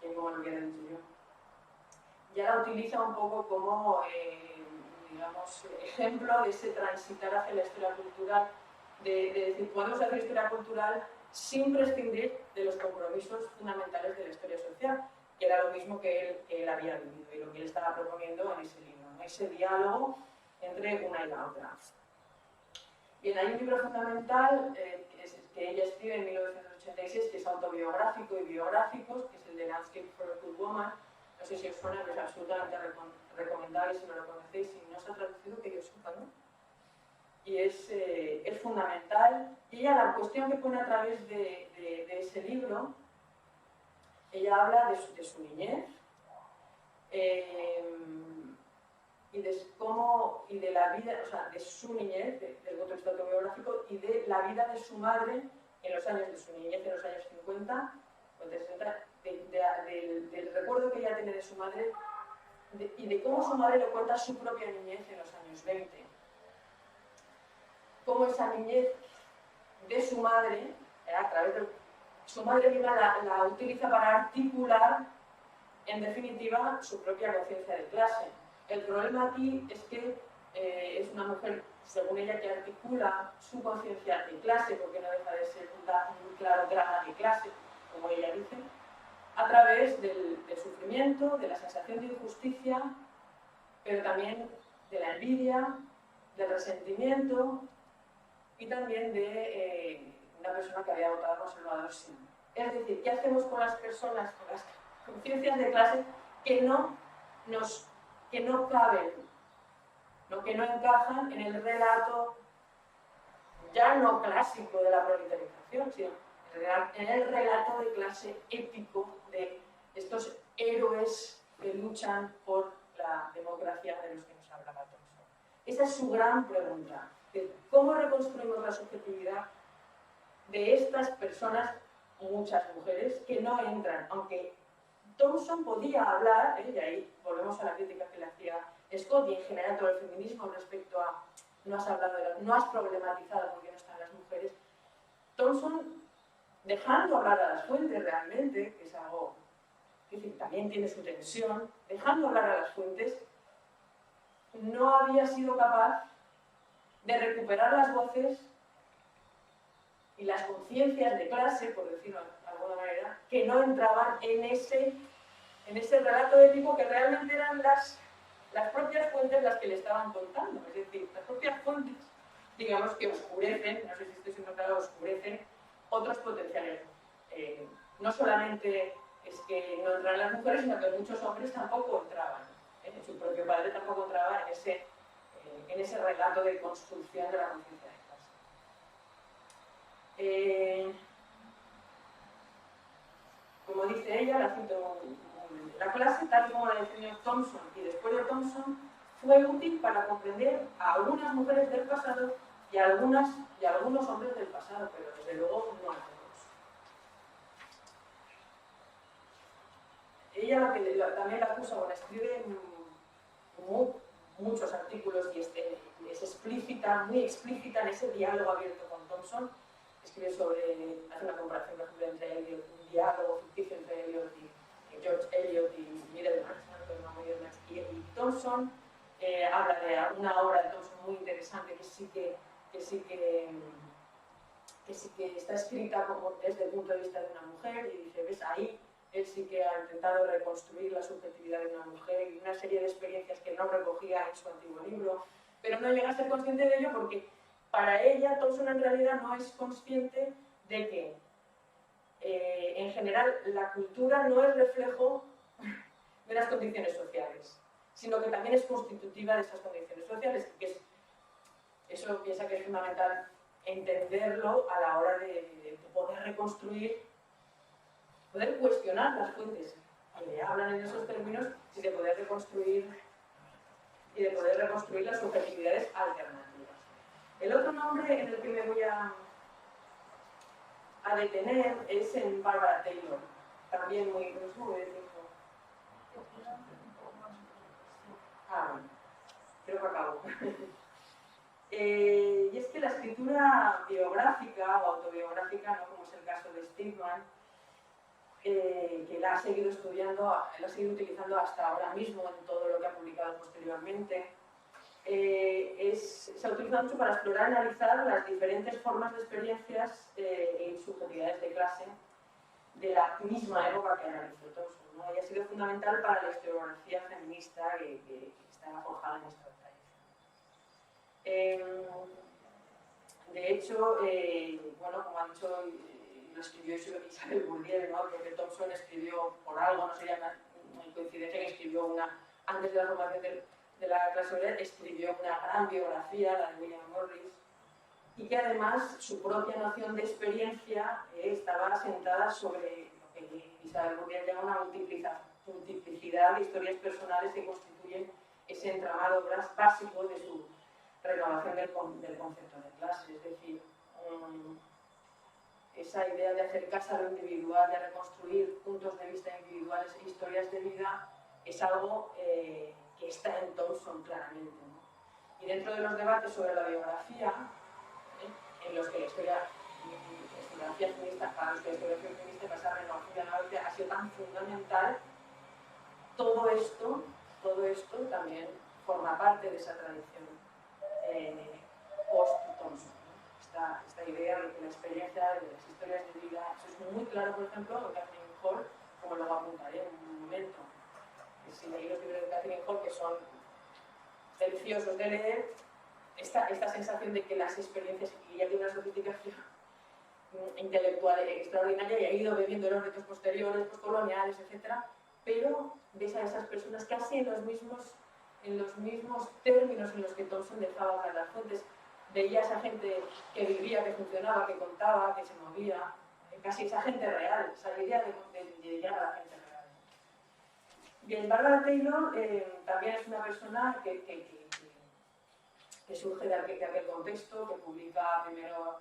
cómo lo hubiera dicho yo. Ya la utiliza un poco como, digamos, ejemplo de ese transitar hacia la historia cultural, de decir, podemos hacer historia cultural sin prescindir de los compromisos fundamentales de la historia social, que era lo mismo que él había vivido y lo que él estaba proponiendo en ese libro, ¿no? Ese diálogo entre una y la otra. Bien, hay un libro fundamental que ella escribe en 1986, que es autobiográfico y biográfico, que es el de Landscape for a Good Woman. No sé si os suena, pero es absolutamente recomendable si no lo conocéis, si no se ha traducido, que yo sepa, ¿no? Y es fundamental. Y ella, la cuestión que pone a través de ese libro, ella habla de su niñez y de la vida, o sea, de su niñez, del contexto autobiográfico, y de la vida de su madre en los años de su niñez, en los años 50, o 60, del recuerdo que ella tiene de su madre y de cómo su madre le cuenta su propia niñez en los años 20. Cómo esa niñez de su madre, a través de su madre misma la utiliza para articular, en definitiva, su propia conciencia de clase. El problema aquí es que es una mujer, según ella, que articula su conciencia de clase, porque no deja de ser un claro drama de clase, como ella dice, a través del sufrimiento, de la sensación de injusticia, pero también de la envidia, del resentimiento y también de una persona que había votado conservador siempre. Es decir, ¿qué hacemos con las personas, con las conciencias de clase que no caben, que no encajan en el relato ya no clásico de la proletarización, sino en el relato de clase épico de estos héroes que luchan por la democracia de los que nos hablaba Thompson? Esa es su gran pregunta, de cómo reconstruimos la subjetividad de estas personas, muchas mujeres, que no entran, aunque Thompson podía hablar, y ahí volvemos a la crítica que le hacía Scott y en general todo el feminismo respecto a no has problematizado por qué no están las mujeres. Thompson, dejando hablar a las fuentes realmente, que es algo que también tiene su tensión, dejando hablar a las fuentes, no había sido capaz de recuperar las voces y las conciencias de clase, por decirlo de alguna manera, que no entraban en ese relato ético que realmente eran las propias fuentes las que le estaban contando. Es decir, las propias fuentes, digamos, que oscurecen, no sé si estoy siendo claro, oscurecen otros potenciales. No solamente es que no entraran las mujeres, sino que muchos hombres tampoco entraban. Su propio padre tampoco entraba en ese relato de construcción de la conciencia de clase. Como dice ella, la cito muy bien. La clase, tal como la definió Thompson y después de Thompson, fue útil para comprender a algunas mujeres del pasado y a algunos hombres del pasado, pero desde luego no a todos. Ella también la acusa, bueno, escribe muchos artículos y es explícita, muy explícita en ese diálogo abierto con Thompson. Escribe hace una comparación, por ejemplo, entre Eliot, un diálogo ficticio entre Eliot y George Eliot y Middlemarch, y Thompson habla de una obra de Thompson muy interesante que sí que está escrita como desde el punto de vista de una mujer, y dice, ves, ahí él sí que ha intentado reconstruir la subjetividad de una mujer y una serie de experiencias que no recogía en su antiguo libro, pero no llega a ser consciente de ello porque para ella Thompson en realidad no es consciente de que en general la cultura no es reflejo de las condiciones sociales, sino que también es constitutiva de esas condiciones sociales, y eso piensa que es fundamental entenderlo a la hora de poder reconstruir, poder cuestionar las fuentes que le hablan en esos términos y de poder reconstruir las subjetividades alternativas. El otro nombre en el que me voy a detener es en Barbara Taylor, también muy tiempo. Bueno, creo que acabo. Y es que la escritura biográfica o autobiográfica, no como es el caso de Stigman, que la ha seguido estudiando, la ha seguido utilizando hasta ahora mismo en todo lo que ha publicado posteriormente, se ha utilizado mucho para explorar y analizar las diferentes formas de experiencias y subjetividades de clase de la misma época que analizó Thompson, ¿no? Y ha sido fundamental para la historiografía feminista que está forjada en esta tradición. De hecho, bueno, como ha dicho, lo escribió Isabel Bourdieu, ¿no? Porque Thompson escribió por algo, no sería una coincidencia que escribió antes de la formación de la clase obrera, escribió una gran biografía, la de William Morris, y que además su propia noción de experiencia estaba asentada sobre lo que Isabel Bourdieu llama una multiplicidad de historias personales que constituyen ese entramado básico de su renovación del concepto de clase, es decir, esa idea de acercarse a lo individual, de reconstruir puntos de vista individuales e historias de vida, es algo que está en Thompson claramente, ¿no? Y dentro de los debates sobre la biografía, en los que la historiografía feminista, para los que la historiografía feminista ha sido tan fundamental, todo esto también forma parte de esa tradición post-Thompson, ¿no? Esta idea de que la experiencia de las historias de vida, eso es muy claro, por ejemplo, en Catherine Hall, como luego apuntaré en un momento. Si leí los libros de Catherine Hall, que son deliciosos de leer, esta sensación de que las experiencias, y ella tiene una sofisticación intelectual extraordinaria y ha ido bebiendo los retos posteriores, postcoloniales, etc., pero ves a esas personas casi en los mismos términos en los que Thompson dejaba caer las fuentes. Veía a esa gente que vivía, que funcionaba, que contaba, que se movía, casi esa gente real, esa idea de llegar a la gente real. Bien, Barbara Taylor también es una persona que surge de aquel contexto, que publica primero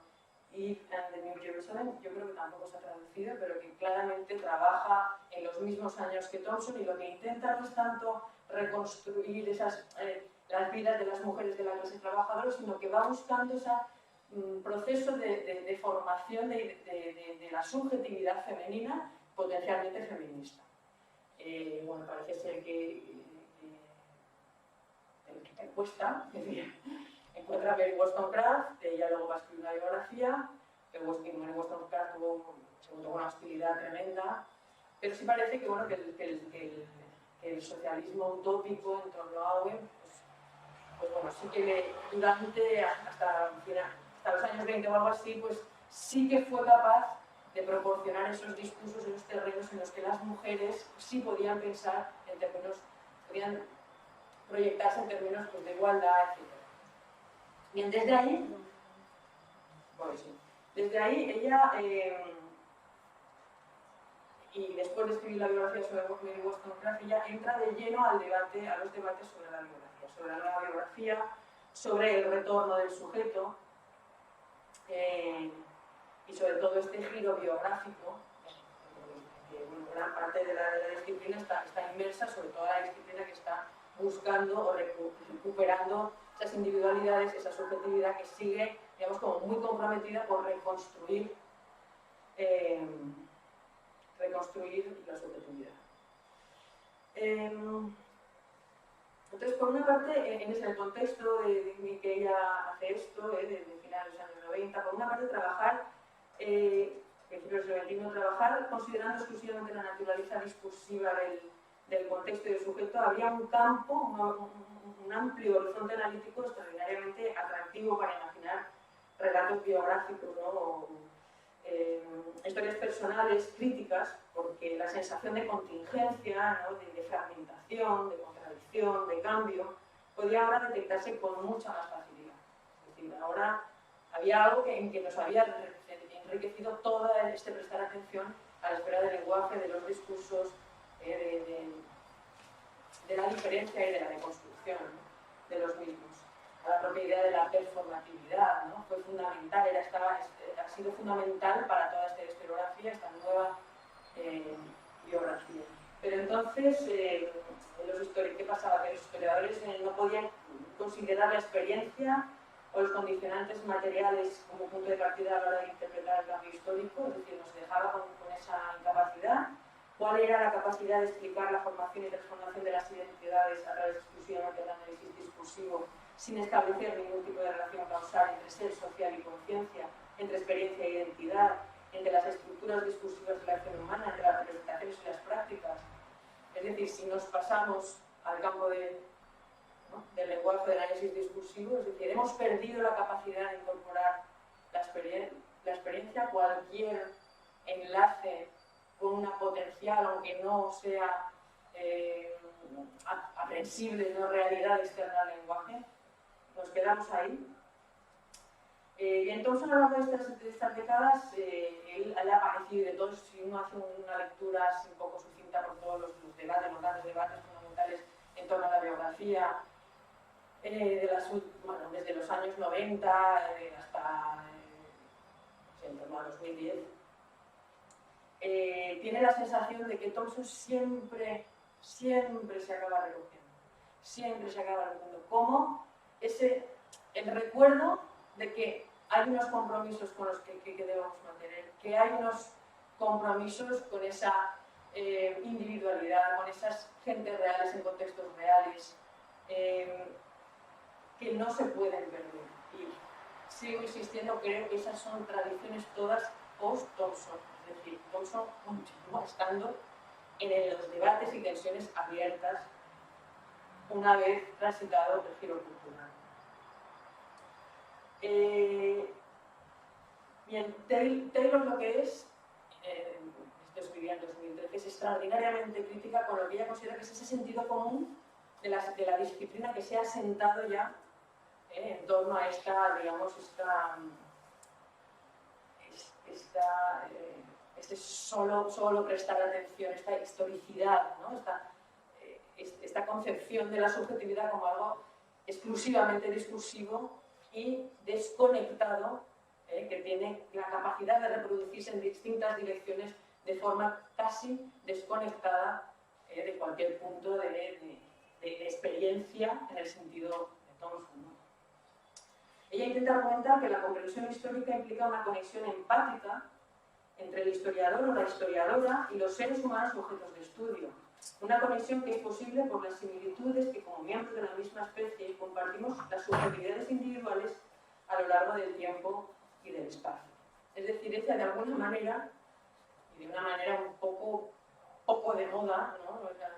Eve and the New Jerusalem, yo creo que tampoco se ha traducido, pero que claramente trabaja en los mismos años que Thompson, y lo que intenta no es tanto reconstruir las vidas de las mujeres de la clase trabajadora, sino que va buscando ese proceso de formación de la subjetividad femenina potencialmente feminista. Bueno, parece ser que me cuesta, encuentra a Mary Wollstonecraft, ella luego va a escribir una biografía, Wollstonecraft se notó una hostilidad tremenda, pero sí parece que, bueno, que el socialismo utópico en torno a Owen, pues bueno, sí que durante hasta los años 20 o algo así, pues sí que fue capaz de proporcionar esos discursos, esos terrenos en los que las mujeres sí podían pensar en términos, podían proyectarse en términos pues, de igualdad, etc. Bien, desde ahí, bueno, sí, desde ahí ella, y después de escribir la biografía sobre Wollstonecraft, ella entra de lleno al debate, a los debates sobre la biografía, sobre la nueva biografía, sobre el retorno del sujeto, y sobre todo este giro biográfico, que bueno, gran parte de la disciplina está inmersa, sobre todo la disciplina que está buscando o recuperando esas individualidades, esa subjetividad que sigue, digamos, como muy comprometida por reconstruir la subjetividad. Entonces, por una parte, en el contexto de que ella hace esto, de finales de los años 90, por una parte trabajar, principios del siglo XXI, trabajar considerando exclusivamente la naturaleza discursiva del contexto y del sujeto, había un campo, un amplio horizonte analítico extraordinariamente atractivo para imaginar relatos biográficos, ¿no? Historias personales críticas, porque la sensación de contingencia, ¿no? de fragmentación, de contradicción, de cambio, podía ahora detectarse con mucha más facilidad. Es decir, ahora había algo en que nos había enriquecido todo este prestar atención a la esfera del lenguaje, de los discursos, de la diferencia y de la deconstrucción, ¿no? de los mismos. La propia idea de la performatividad, ¿no? Fue fundamental, ha sido fundamental para toda esta historiografía, esta nueva biografía. Pero entonces, ¿qué pasaba? Que los historiadores no podían considerar la experiencia o los condicionantes materiales como punto de partida a la hora de interpretar el cambio histórico, es decir, nos dejaba con esa incapacidad. ¿Cuál era la capacidad de explicar la formación y transformación de las identidades a través exclusivamente del análisis discursivo, sin establecer ningún tipo de relación causal entre ser social y conciencia, entre experiencia e identidad, entre las estructuras discursivas de la acción humana, entre las representaciones y las prácticas? Es decir, si nos pasamos al campo del lenguaje del análisis discursivo, es decir, hemos perdido la capacidad de incorporar la experiencia, cualquier enlace con una potencial, aunque no sea aprensible, no realidad externa al lenguaje, nos quedamos ahí. Y entonces a lo largo de estas décadas, él ha aparecido, y de todos, si uno hace una lectura así un poco sucinta por todos los debates, los grandes debates fundamentales en torno a la biografía, desde los años 90 hasta en torno a 2010, tiene la sensación de que Thompson siempre se acaba recogiendo, siempre se acaba recogiendo, como el recuerdo de que hay unos compromisos con los que debemos mantener, que hay unos compromisos con esa individualidad, con esas gentes reales en contextos reales, que no se pueden perder. Y sigo insistiendo, creo que esas son tradiciones todas post-Thompson. Es decir, Thompson continúa estando en los debates y tensiones abiertas una vez transitado el giro cultural. Bien, Taylor lo que es, esto escribía en 2013, es extraordinariamente crítica con lo que ella considera que es ese sentido común de la disciplina que se ha sentado ya en torno a esta, digamos, este solo prestar atención, esta historicidad, ¿no? esta concepción de la subjetividad como algo exclusivamente discursivo y desconectado, que tiene la capacidad de reproducirse en distintas direcciones de forma casi desconectada de cualquier punto de experiencia en el sentido de Thompson, ¿no? Ella intenta argumentar que la comprensión histórica implica una conexión empática entre el historiador o la historiadora y los seres humanos objetos de estudio. Una conexión que es posible por las similitudes que, como miembros de la misma especie, compartimos las subjetividades individuales a lo largo del tiempo y del espacio. Es decir, ella de alguna manera, y de una manera un poco de moda, ¿no? O sea,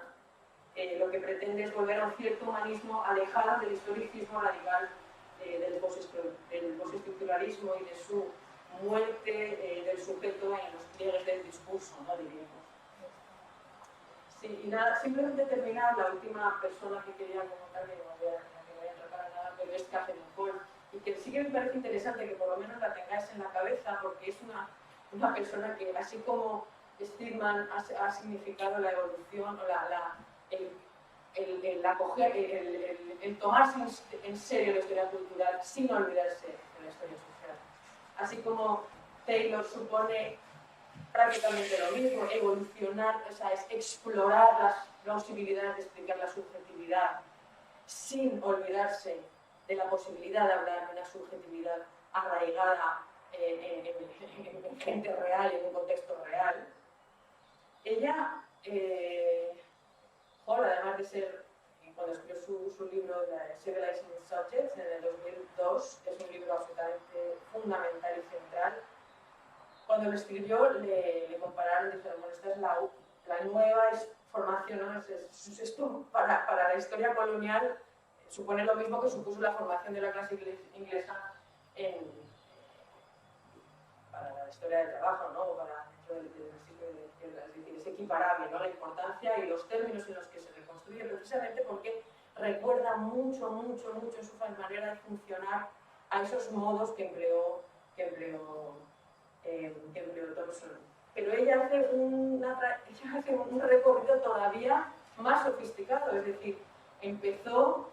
lo que pretende es volver a un cierto humanismo alejado del historicismo radical del postestructuralismo y de su muerte del sujeto en los pliegues del discurso, ¿no? Diríamos. Sí, y nada, simplemente terminar, la última persona que quería comentar, que no voy a entrar para nada, pero es Catherine Hall, y que sí que me parece interesante que por lo menos la tengáis en la cabeza, porque es una persona que, así como Stillman ha significado la evolución, o el tomarse en serio la historia cultural sin olvidarse de la historia social. Así como Taylor supone prácticamente lo mismo, evolucionar, o sea, es explorar las posibilidades de explicar la subjetividad sin olvidarse de la posibilidad de hablar de una subjetividad arraigada en gente real y en un contexto real. Ella, Hall, además de ser, cuando escribió su libro Civilizing Subjects en el 2002, que es un libro absolutamente fundamental y central, cuando lo escribió le compararon y dijeron, bueno, esta es la nueva formación, ¿no? Esto para la historia colonial supone lo mismo que supuso la formación de la clase inglesa para la historia del trabajo, ¿no? O para dentro del siglo de izquierda. Es decir, es equiparable, ¿no? La importancia y los términos en los que se reconstruye, precisamente porque recuerda mucho en su manera de funcionar a esos modos que empleó Thompson. Pero ella hace un recorrido todavía más sofisticado, es decir, empezó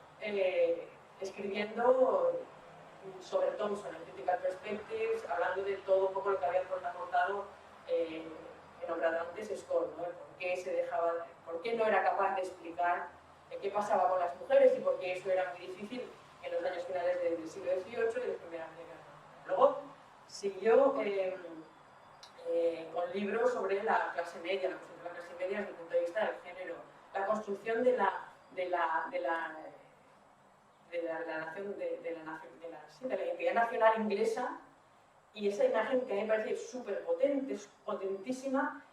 escribiendo sobre Thompson en Critical Perspectives, hablando de todo un poco lo que había aportado en obra de antes Scott, ¿no? Por qué no era capaz de explicar qué pasaba con las mujeres y por qué eso era muy difícil en los años finales del siglo XVIII y de Primera Guerra. Luego siguió con libros sobre la clase media, la construcción de la clase media desde el punto de vista del género, la construcción de la identidad nacional inglesa, y esa imagen que a mí me parece súper potente, potentísima,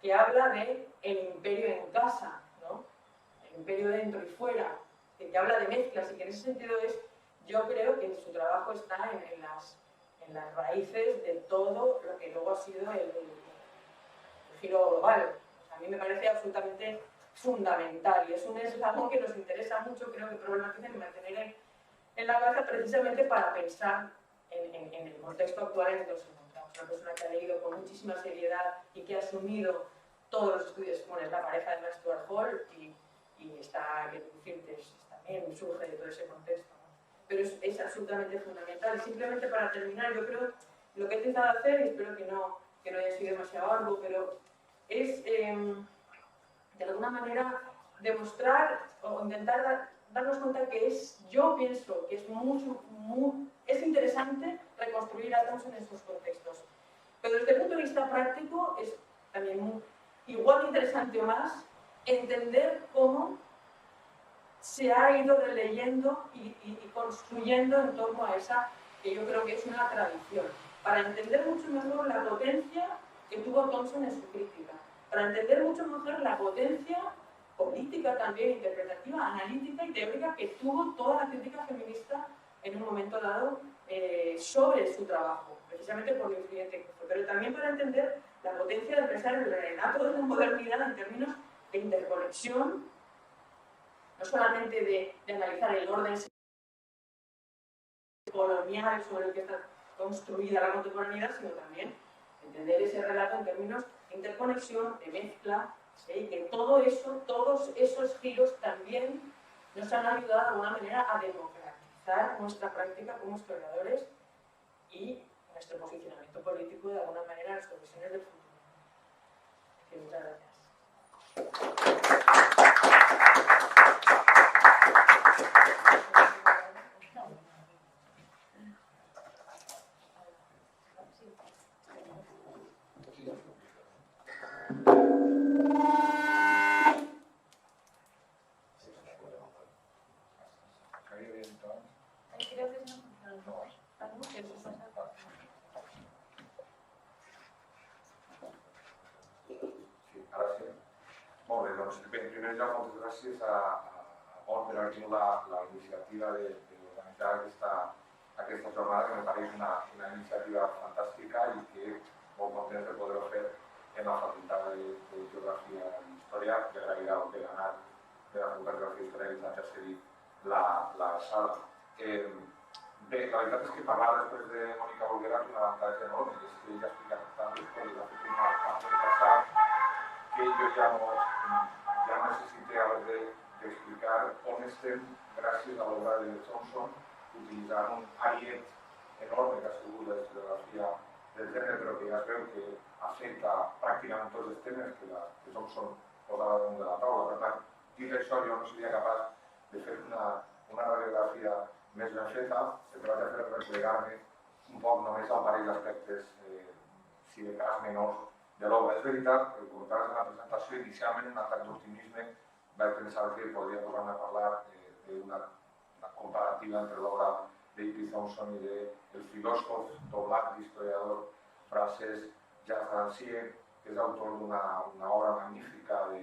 que habla de el imperio en casa, ¿no? El imperio dentro y fuera, que habla de mezclas y que en ese sentido yo creo que su trabajo está en las raíces de todo lo que luego ha sido el giro global. O sea, a mí me parece absolutamente fundamental y es un eslabón que nos interesa mucho, creo que problematiza y mantener en la cabeza precisamente para pensar en el contexto actual en el que nos encontramos. Una persona que ha leído con muchísima seriedad y que ha asumido todos los estudios, bueno, es la pareja de Stuart Hall y también surge de todo ese contexto, ¿no? Pero es absolutamente fundamental. Y simplemente para terminar, yo creo lo que he intentado hacer, y espero que no haya sido demasiado arduo, pero es de alguna manera demostrar o intentar darnos cuenta que yo pienso que es interesante reconstruir a Thompson en sus contextos. Pero desde el punto de vista práctico es también igual interesante o más entender cómo se ha ido releyendo y construyendo en torno a esa, que yo creo que es una tradición, para entender mucho mejor la potencia que tuvo Thompson en su crítica, para entender mucho mejor la potencia política también, interpretativa, analítica y teórica que tuvo toda la crítica feminista en un momento dado sobre su trabajo, precisamente por lo influyente que fue, pero también para entender la potencia de pensar el relato de la modernidad en términos de interconexión, no solamente de analizar el orden colonial sobre el que está construida la contemporaneidad, sino también entender ese relato en términos de interconexión, de mezcla, y que todos esos giros también nos han ayudado de alguna manera a democratizar nuestra práctica como historiadores y nuestro posicionamiento político de alguna manera en las condiciones del futuro. Así que muchas gracias. Doncs bé, en primer lloc, moltes gràcies a Pont per haver tingut la iniciativa d'organitzar aquesta jornada, que me pareix una iniciativa fantàstica i que molt content de poder-ho fer en la Facultat de Geografia i Història, que agrair al deganat de la Facultat de Geografia i Història que ens ha cedit la sala. Bé, la veritat és que parlar després de Mònica Bolguera és un avantatge enorme, és que ella ha explicat tant d'història, ha fet una part del passat, que jo ja necessité haver d'explicar on estem gràcies a l'obra de Thompson, utilitzant un ariet enorme que ha sigut la historiografia del gènere, però que ja es veu que afecta pràcticament tots els temes que Thompson posava damunt de la taula. Per tant, dit això, jo no seria capaç de fer una radiografia més ben feta, el que vaig a fer és replegar-me un poc només al parell d'aspectes, si de cas menors, de l'obra. És veritat, com comentaves en la presentació, inicialment un atac d'optimisme vaig pensar que podria tornar a parlar d'una comparativa entre l'obra d'E.P. Thompson i del filòsof doblat d'historiador francès Jacques Rancière, que és autor d'una obra magnífica de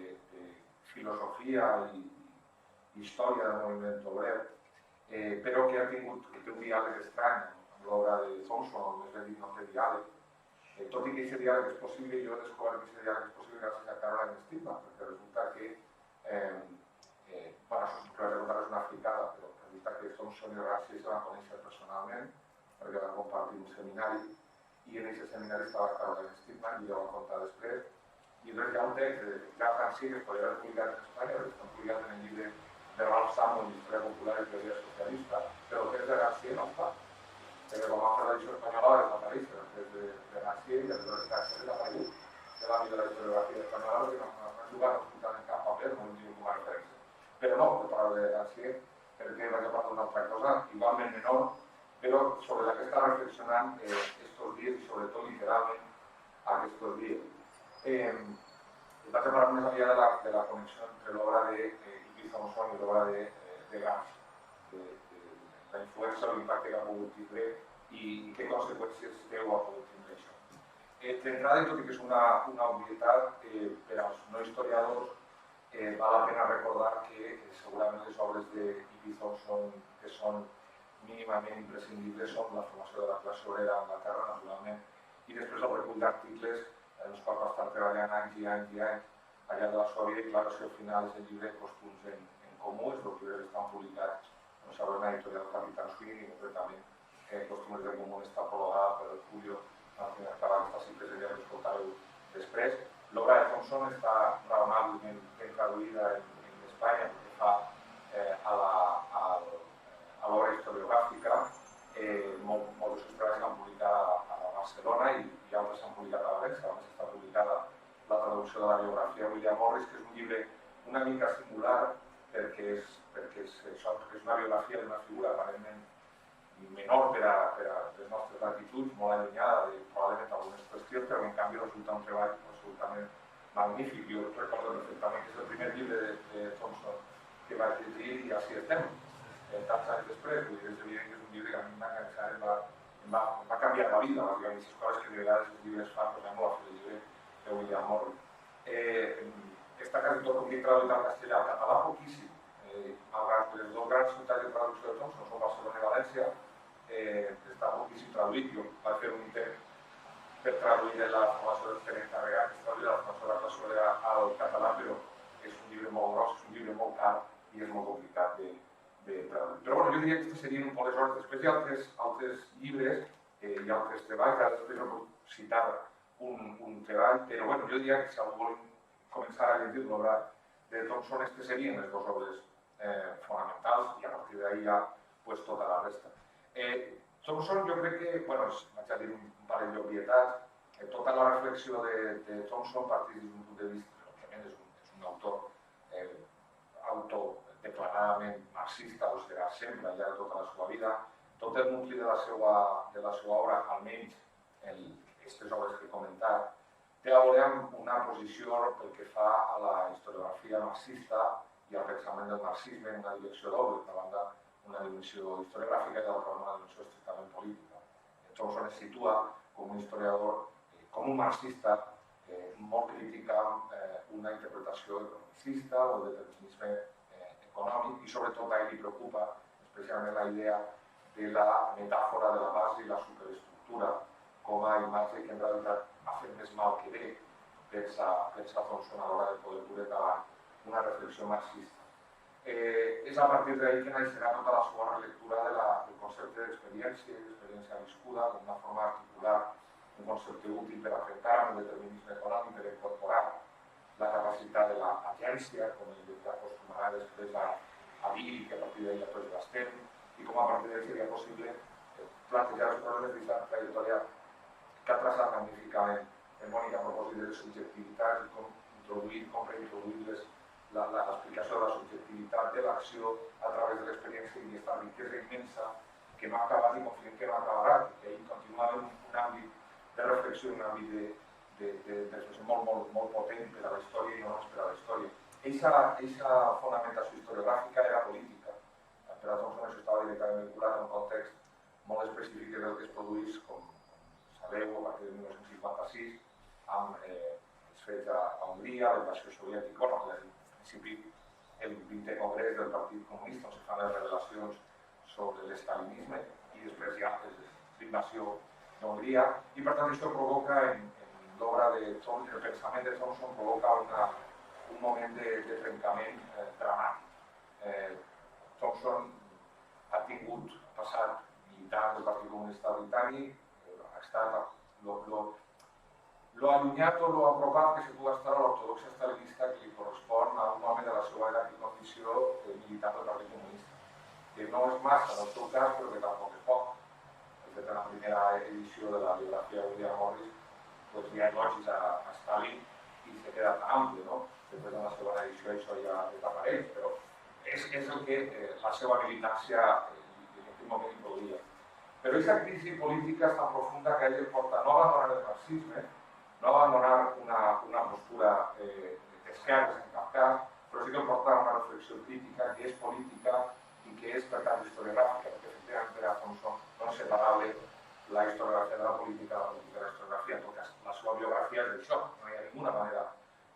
filosofia i història del moviment obrer, però que té un diàleg estrany amb l'obra de Thompson, o més ben dit no té diàleg. Tot i que aquest diàleg és possible, jo he descobert que aquest diàleg és possible gràcies a Caroline Stillman, perquè resulta que, bueno, això és una fricada, però resulta que Thompson i Rancière se van conèixer personalment, perquè van compartir un seminari, i en aquest seminari estava Caroline Stillman, i jo ho vam contar després, i llavors hi ha un text de Jacques Rancière que es podria haver publicat en Espanya, perquè està publicat en el llibre de Ralph Samuel, Història Popular i Teoria Socialista, però el text de Rancière no està. Perquè com a tradició espanyola és la pareix, el text de Rancière, i aleshores Rancière és aparegut de l'àmbit de la historiografia espanyola, perquè no ha jugat absolutament cap paper, no hem tingut com a referència. Però no, de parlar de Rancière, perquè vaig a parlar d'una altra cosa, igualment menor, però sobre la que està reflexionant estos dies i sobretot literalment aquests dies. Vaig a parlar més enllà de la connexió entre l'obra d'E.P. Thompson i l'obra de Gramsci, la influència o l'impacte que ha pogut tindre i què conseqüències deu ha pogut tindre això. D'entrada, tot i que és una obvietat, per als no historiadors val la pena recordar que segurament les obres d'E.P. Thompson que són mínimament imprescindibles són la formació de la classe obrera a Anglaterra, naturalment, i després el recull d'articles en els quals va estar treballant anys i anys i anys allà de la seva vida, i clar, el seu final és el llibre Costums en Comú, els llibres estan publicats en la segona editorial del Capitán Swing, i concretament Costums en Comú està prologada per el Julio Martínez Cabal, que està sempre present, ja l'escoltareu després. L'obra de Thompson està raonablement ben traduïda en Espanya, perquè fa a l'obra historiogràfica, molts dels seus treballs s'han publicat a Barcelona i altres s'han publicat a València. A més està publicada la traducció de la biografia de William Morris, que és un llibre una mica singular perquè és una biografia d'una figura aparentment menor per a les nostres latituds, molt allunyada de probablement algunes qüestions, però en canvi resulta un treball absolutament magnífic. Jo recordo perfectament que és el primer llibre de Thompson que vaig llegir i així estem, tants anys després. Vull dir, és evident que és un llibre que a mi m'enganxava, em va canviar la vida, bàsicament, aquestes coses que de vegades els llibres fan, per exemple, el llibre de William Morris. Està quasi tot un llibre traduït al castellà, al català poquíssim, malgrat les dues grans ciutats de traducció de Thompson són Barcelona i València, està poquíssim traduït. Jo vaig fer un intent per traduir la formació del que encarregat, que traduir la formació de la classe obrera al català, però és un llibre molt gros, és un llibre molt car i és molt complicat de traduir. Però bueno, jo diria que aquestes serien un poc les hores. Després hi ha altres llibres i altres treballs, ara després no puc citar un treball, però bueno, jo diria que si algú vol començar a llegir l'obra de Thompson, aquestes serien les dues obres fonamentals i a partir d'ahí ja pues, tota la resta. Thompson jo crec que, bueno, vaig a dir un parell d'obvietats, tota la reflexió de Thompson parteix d'un punt de vista, òbviament és un autor autodeclaradament marxista, o serà sempre, al llarg de tota la seva vida. Tot el nucli de la seva obra, almenys aquestes obres que he comentat, té a veure amb una posició pel que fa a la historiografia marxista i al pensament del marxisme en una direcció doble, d'una banda una dimensió historiogràfica i d'altra banda una dimensió estrictament política. Thompson es situa com un historiador, com un marxista molt crític amb una interpretació economicista o de determinisme econòmic, i sobretot a ell li preocupa especialment la idea de la metàfora de la base i la superestructura com a imatge que en realitat ha fet més mal que bé, pensa Thompson a l'hora de poder dur endavant una reflexió marxista. És a partir d'ahir que naixerà tota la seva relectura del concepte d'experiència viscuda, com una forma d'articular un concepte útil per a trencar amb el determinisme econòmic, per incorporar la capacitat de l'agència, com ell acostumarà després a dir, que a partir d'ahir tots l'estem, i com a partir d'ahir seria possible plantejar els problemes d'aquesta trajectòria que ha traçat magníficament en Mònica a propòsit de les subjectivitats i com reintroduir-les l'explicació de la subjectivitat de l'acció a través de l'experiència i aquesta riquesa immensa que no ha acabat i confiem que no acabarà, que ell continuava en un àmbit de reflexió, un àmbit de reflexió molt potent per a la història i no només per a la història. Eixa fonamentació historiogràfica era política. Per a Thompson això estava directament vinculat a un context molt específic del que es produís, com sabeu, a partir de 1956, amb els fets a Hongria, la invasió soviètica, en principi el 20è congrés del Partit Comunista, on se fan les revelacions sobre l'estalinisme i després ja l'invasió d'Hongria, i per tant això provoca en l'obra de Thompson, el pensament de Thompson provoca un moment de trencament dramàtic. Thompson ha passat militant del Partit Comunista Britànic, ha estat lo allunyat o lo apropat que se pugui estar a l'ortodoxia estalinista que li correspon a un home de la seva edat i condició militant del Partit Comunista, que no és massa en el seu cas, però que tampoc és poc. De fet, en la primera edició de la biografia de William Morris, doncs hi ha elogis a Stalin i se queda tan ampli, no? Després, en la segona edició, això ja desapareix, però és el que la seva militància en aquell moment introduïa. Però aquesta crisi política és tan profunda que ell el porta no a abandonar el marxisme, no a abandonar una postura d'esquerres en cap cas, però sí que el porta a una reflexió crítica que és política i que és, per tant, historiogràfica, perquè efectivament per a Thompson no és separable la historiografia de la política de la historiografia. En tot cas, la seva biografia és d'això, no hi ha ninguna manera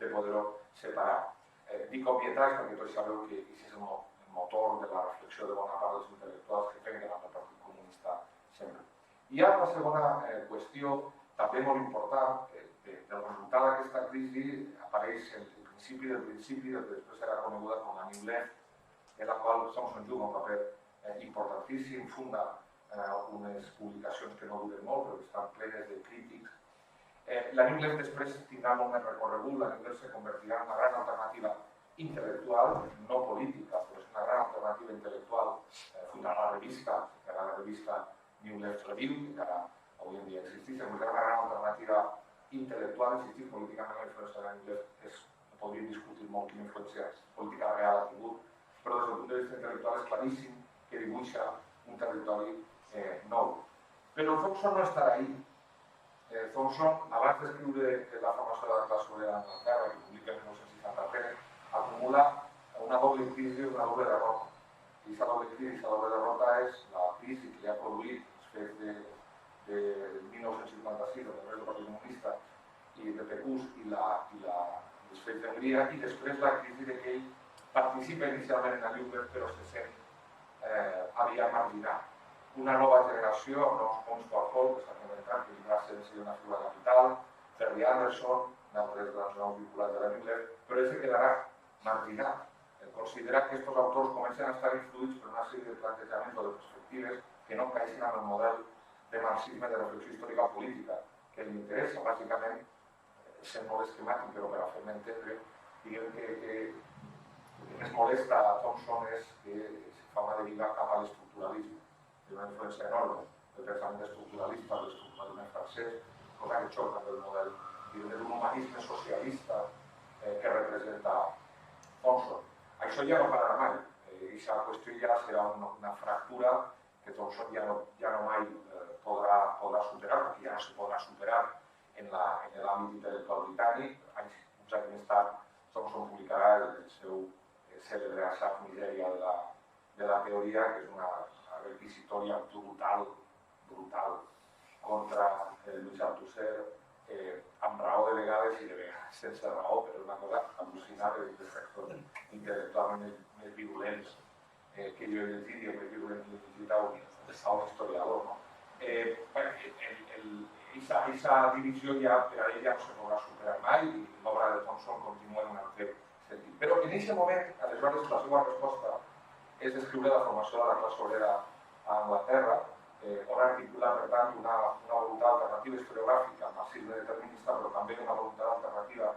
de poder-ho separar. Dic obvietats perquè tots sabeu que aquest és el motor de la reflexió de bona part dels intel·lectuals que trenquen amb el Partit Comunista sempre. I hi ha una segona qüestió, també molt important, del resultat d'aquesta crisi apareix el principi del que després serà coneguda com la New Left, en la qual Thompson juga un paper importantíssim, funda unes publicacions que no duren molt, però que estan plenes de crítics. La New Left després tindrà molt més recorregut, la New Left se convertirà en una gran alternativa intel·lectual, no política, però és una gran alternativa intel·lectual, fundarà la revista New Left Review, que encara avui en dia existeix, és una gran alternativa intel·lectual, existeix políticament la influència de la New Left, podríem discutir molt quina influència política real ha tingut, però des del punt de vista intel·lectual és claríssim que dibuixa un territori nou. Però Thompson no estarà ahí. Thompson, abans d'escriure la formació de la classe obrera d'Anglaterra, que publica en 1963, acumula una doble crisi i una doble derrota. I aquesta doble crisi i aquesta doble derrota és la crisi que li ha produït els fets de 1956, el Congrés del Partit Comunista i de Pecús i els fets d'Hongria, i després la crisi de que ell participa inicialment en la Lluver, però se sent havia marginat. Una nova generació, amb nous punts d'Arfol, que s'ha comentat, que va ser una figura capital, Terry Anderson, d'altres grans noms vinculats a la Lluver, però ell se quedarà marginat. Considera que aquests autors comencen a estar influïts per una sèrie de plantejaments o de perspectives que no caixen amb el model de marxisme de reflexió històrica política, que li interessa, bàsicament, sent molt esquemàtic, però per a fer-me entendre, diguem que el que més molesta a Thompson és que se fa una deriva cap a l'estructuralisme, té una influència enorme del pensament estructuralista, de l'estructuralisme francès, cosa que xoca amb el model d'un humanisme socialista que representa Thompson. Això ja no pararà mai, aquesta qüestió ja serà una fractura que Thompson ja no mai podrà superar, perquè ja no se podrà superar en l'àmbit intel·lectual britànic. Uns anys més tard, Thompson publicarà el seu cèlebre assaig Misèria de la teoria, que és una requisitòria brutal contra Louis Althusser amb raó de vegades i de vegades sense raó, però és una cosa al·lucinant de sectors intel·lectualment més virulents que jo he llegit i més virulents que he llegit a un historiador. No? Aquesta divisió ja per a ell ja no se podrà superar mai i l'obra de Thompson continua en un altre sentit. Però en aquest moment, aleshores, la seva resposta és descriure la formació de la classe obrera a Anglaterra, on articula, per tant, una voluntat alternativa historiogràfica, marxisme determinista, però també una voluntat alternativa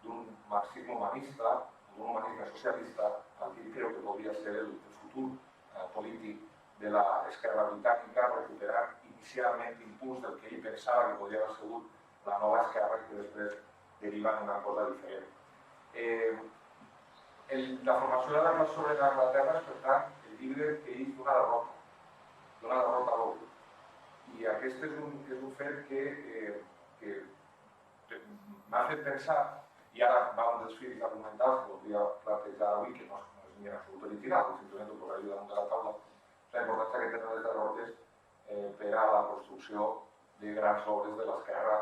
d'un marxisme humanista, d'un humanisme socialista, el que creu que podria ser el futur polític de l'esquerra britànica, recuperant inicialment l'impuls del que ell pensava que podria haver sigut la nova esquerra i que després deriva en una cosa diferent. La formació de la classe obrera d'Anglaterra és, per tant, el llibre que ell d'una derrota doble. I aquest és un fet que m'ha fet pensar, i ara va un dels fils argumentals que voldria plantejar avui, que no és ni en absolut original, simplement ho posaré damunt de la taula, la importància que tenen les derrotes per a la construcció de grans obres de l'esquerra,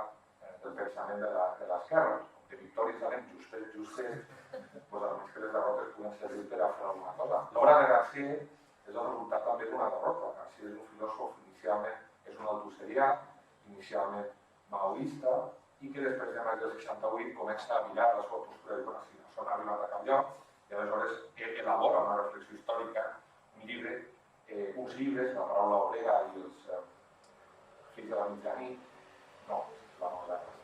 del pensament de l'esquerra. De victòries anem justes, doncs almenys que les derrotes poden servir per a fer alguna cosa. L'obra de Gramsci és el resultat també d'una derrota. Gramsci és un filòsof, inicialment és un altuserià, inicialment maoista, i que després de maig del 68 comença a mirar la seva postura i bona, si no s'ha arribat a cap lloc, i aleshores elabora una reflexió històrica, un llibre, uns llibres, la paraula obrera i els fills de la mitjanit, no, la moderna,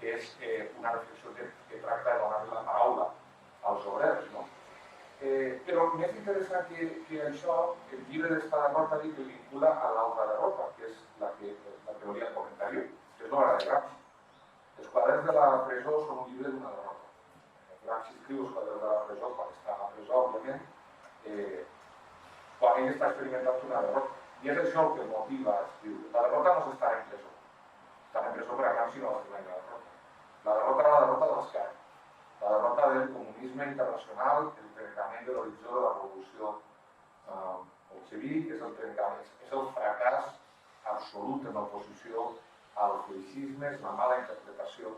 que és una reflexió que tracta de donar la paraula als obrers. No? Però més interessant que això, el llibre d'esta derrota que vincula a l'altra derrota, que és la que volia comentar jo, que és l'obra de Gramsci. Els quaderns de la presó són un llibre d'una derrota. Gramsci escriu els quaderns de la presó quan està a la presó, òbviament, quan ell està experimentant una derrota. I és això el que el motiva a escriure. La derrota no s'està en presó. Estar en presó per a Gramsci no va ser mai la derrota. La derrota era la derrota de l'esquerra. La derrota del comunisme internacional, el trencament de l'horitzó de la revolució bolxevic, és el trencament, és el fracàs absolut en l'oposició al feixisme, és la mala interpretació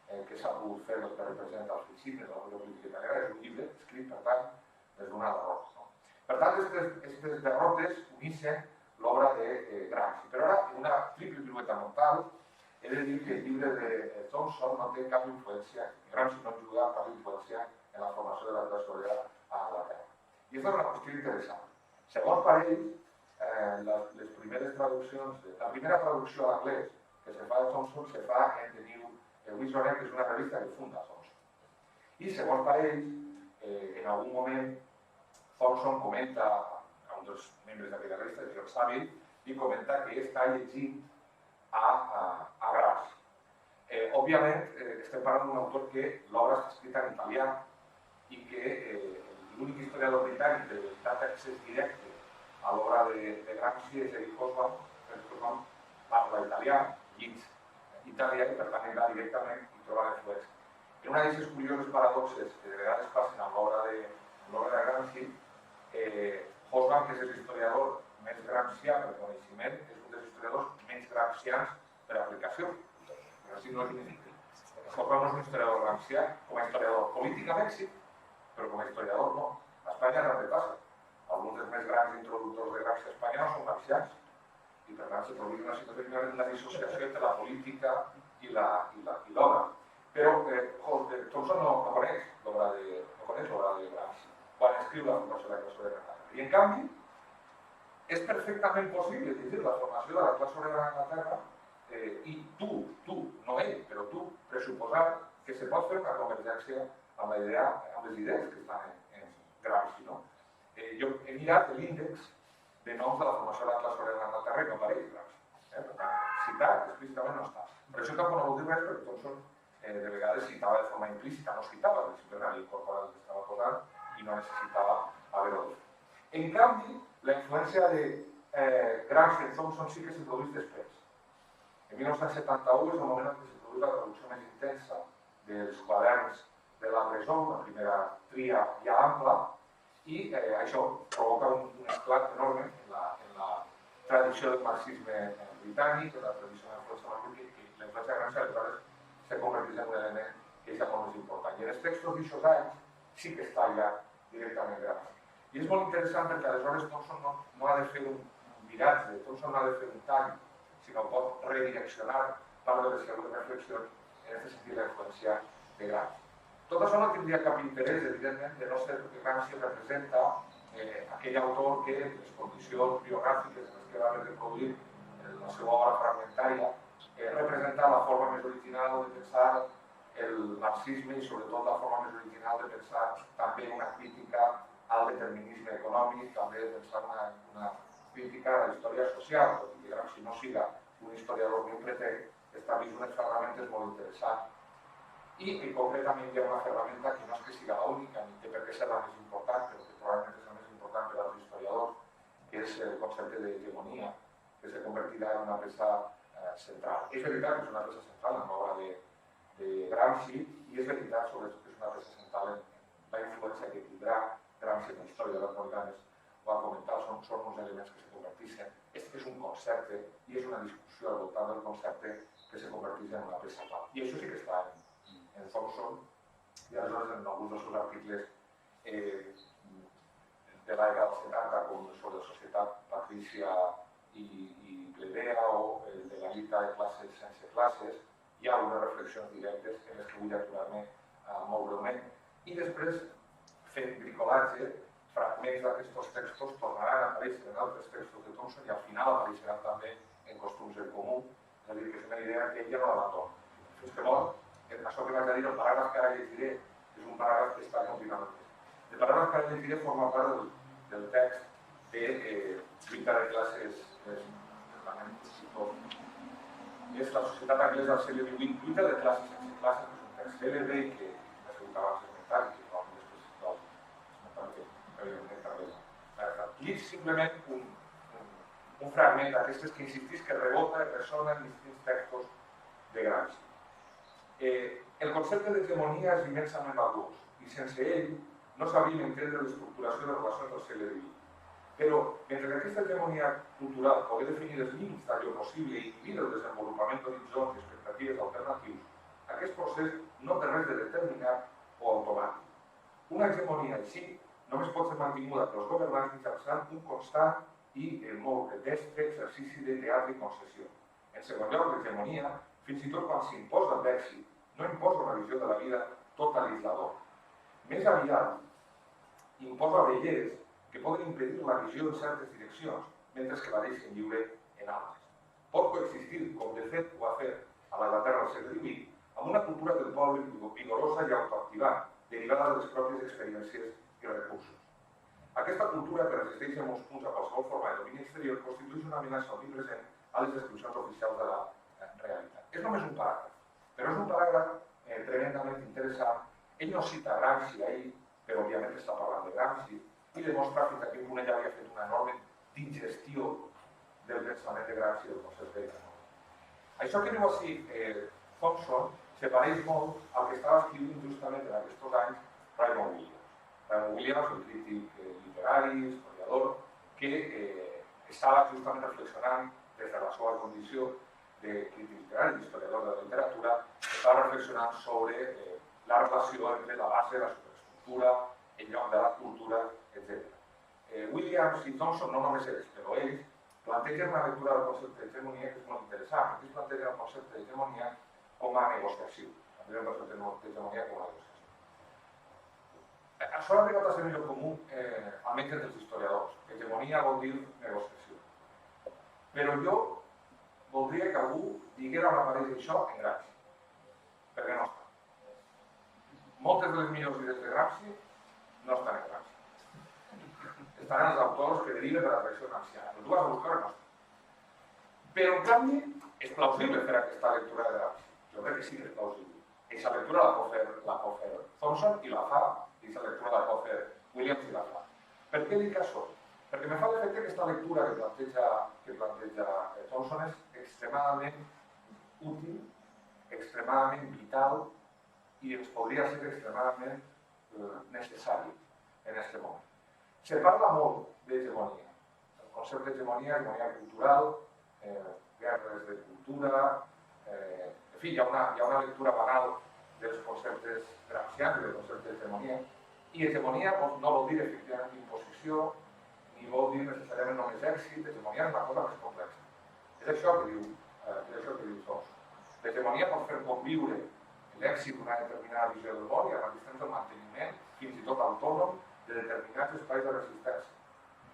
que s'ha pogut fer del que representa el feixisme de la política italiana. És un llibre escrit, per tant, des d'una derrota. No? Per tant, aquestes derrotes uneixen l'obra de Gramsci. Però ara, en una triple pirueta mental, he de dir que el llibre de Thompson no té cap influència, Gramsci no juga cap influència en la formació de la classe obrera a Anglaterra. I aquesta és una qüestió interessant. Segons per ell, les primeres traduccions, la primera traducció a l'anglès que se fa de Thompson se fa en The New Visionary, que és una revista que funda Thompson. I segons per ell, en algun moment, Thompson comenta a un dels membres d'aquella revista, George Saville, i comenta que està llegint a Gramsci. Òbviament, estem parlant d'un autor que l'obra està escrita en italià i que l'únic historiador britànic de veritat accés directe a l'obra de Gramsci és Eric Hobsbawm. Eric Hobsbawm parla italià, llits italià i per tant anirà directament i trobar l'influència. En una d'aquestes curioses paradoxes que de vegades passen amb l'obra de Gramsci, Hobsbawm, que és l'historiador més gramscià per coneixement, és un dels historiadors menys gramscians per aplicació. Hobsbawm no és un historiador gramscià, com a historiador políticament sí, però com a historiador no. A Espanya també passa. Alguns dels més grans introductors de Gramsci a Espanya no són gramscians i per tant se produeix una situació de dissociació entre la política i l'obra. Però Thompson no coneix l'obra de Gramsci quan escriu la formació de la classe obrera. I en canvi, és perfectament possible llegir la formació de la classe obrera d'Anglaterra i tu, no ell, però tu, pressuposar que se pot fer una convergència amb les idees que estan en Gramsci. No? Jo he mirat l'índex de noms de la formació de la classe obrera d'Anglaterra i no apareix Gramsci. Per tant, citat explícitament no està. Però això tampoc no vol dir res, perquè Thompson de vegades citava de forma implícita, no citava, simplement havia incorporat el que estava posant i no necessitava haver-ho dit. En canvi, la influència de Gramsci en Thompson sí que se produeix després. En 1971 és el moment en què se produeix la traducció més intensa dels quaderns de la presó, la primera tria ja ampla, i això provoca un esclat enorme en tradició del marxisme britànic, la tradició de la influència marxista, que la influència de Gramsci aleshores se converteix en un element que és molt més important. I en els textos d'aixòs anys sí que està allà directament Gramsci. I és molt interessant perquè aleshores Thompson no ha de fer un viratge, Thompson no ha de fer un tall, sinó pot redireccionar part de les seves reflexions en aquest sentit la influència de Gramsci. Tot això no tindria cap interès, evidentment, de no ser que Gramsci representa aquell autor que les condicions biogràfiques en les que va haver de produir la seva obra fragmentària representa la forma més original de pensar el marxisme i sobretot la forma més original de pensar també una crítica al determinisme econòmic, també de pensar una crítica a la història social, tot i que Gramsci no siga un historiador ben pretès, estableix unes ferramentes molt interessants. I concretament hi ha una ferramenta que no és que siga l'única, ni té per què ser la més important, però que probablement és la més important per als historiadors, que és el concepte d'hegemonia, que se convertirà en una peça central. És veritat que és una peça central en l'obra de Gramsci i és veritat sobretot que és una peça central en la influència que tindrà Gramsci en la història de les modernes. Ho ha comentat, són uns elements que se converteixen. És un concepte i és una discussió al voltant del concepte que se converteix en una peça clau. I això sí que està en Thompson i aleshores en alguns dels seus articles de la dècada dels 70 com sobre societat patrícia i plebea o de la lluita de classes sense classes, hi ha unes reflexions directes en les que vull aturar-me molt breument. I després, fent bricolatge, fragments d'aquests textos tornaran a aparèixer en altres textos de Thompson i al final apareixeran també en Costums en Comú, és a dir, que és una idea que ell ja no l'abandona. Fins que molt, això que vaig a dir, el paràgraf que ara llegiré, és un paràgraf que està continuant. El paràgraf que ara llegiré forma part del text de lluita de classes és la societat anglesa del segle XVIII, lluita de classes sense classes, que és un text cèlebre i que ha sigut abans esmentat i que probablement després també. Llig simplement un fragment d'aquestes que insistís que rebota i ressona en distints textos de Gramsci. El concepte d'hegemonia és immensament valuós i sense ell no sabríem entendre l'estructuració de relacions del segle XIX. Però, mentre que aquesta hegemonia cultural pugui definir els límits d'allò possible i inhibir el desenvolupament d'horitzons i expectatives alternatius, aquest procés no té res de determinat o automàtic. Una hegemonia així només pot ser mantinguda pels governants mitjançant un constant i molt destre exercici de teatre i concessió. En segon lloc, l'hegemonia, fins i tot quan s'imposa d'èxit, no imposa una visió de la vida totalitzadora. Més aviat, imposa vellers que poden impedir la visió en certes direccions, mentre que la deixen lliure en altres. Pot coexistir, com de fet ho ha fet a l'Anglaterra del segle XVIII, amb una cultura del poble vigorosa i autoactivant, derivada de les pròpies experiències i recursos. Aquesta cultura, que resisteix en molts punts a qualsevol forma de domini exterior, constitueix una amenaça omnipresent a les descripcions oficials de la realitat. És només un paràgraf, però és un paràgraf tremendament interessant. Ell no cita Gramsci ahir, però òbviament està parlant de Gramsci, i demostra fins a quin punt ella havia fet una enorme digestió del pensament de Gramsci i del concepte d'hegemonia. Això que diu així Thompson se pareix molt al que estava escrivint justament en aquests anys Raymond Williams. Raymond Williams, un crític literari, historiador, que estava justament reflexionant des de la seva condició de crític literari, historiador de la literatura, estava reflexionant sobre la relació entre la base, la superestructura, el lloc de la cultura, etc. Williams i Thompson, no només ells, però ells, plantegen una lectura del concepte d'hegemonia que és molt interessant. Ells plantegen el concepte d'hegemonia com a negociació. Plantegen el concepte d'hegemonia com a negociació. Això ha arribat a ser un lloc comú, almenys entre els historiadors. Hegemonia vol dir negociació. Però jo voldria que algú diguera on apareix això en Gramsci, perquè no està. Moltes de les millors idees de Gramsci no estan en Gramsci. Estan els autors que deriven de la tradició gramsciana. Tu vas a buscar no està. Però, en canvi, és plausible fer aquesta lectura de Gramsci. Jo crec que sí que és plausible. Aquesta lectura la pot fer Thompson i la fa, i aquesta lectura la pot fer Williams i la fa. Per què dic això? Perquè me fa l'efecte que aquesta lectura que planteja Thompson és extremadament útil, extremadament vital i ens podria ser extremadament necessari en aquest moment. Se parla molt d'hegemonia. El concepte d'hegemonia, hegemonia cultural, guerres de cultura, en fi, hi ha una lectura banal dels conceptes gramscians, del concepte d'hegemonia, i hegemonia no vol dir efectivament imposició, ni vol dir necessàriament només èxit, hegemonia és una cosa més complexa. És això que diu Thompson. L'hegemonia pot fer conviure l'èxit d'una determinada visió del món i al mateix temps el manteniment, fins i tot autònom, de determinats espais de resistència.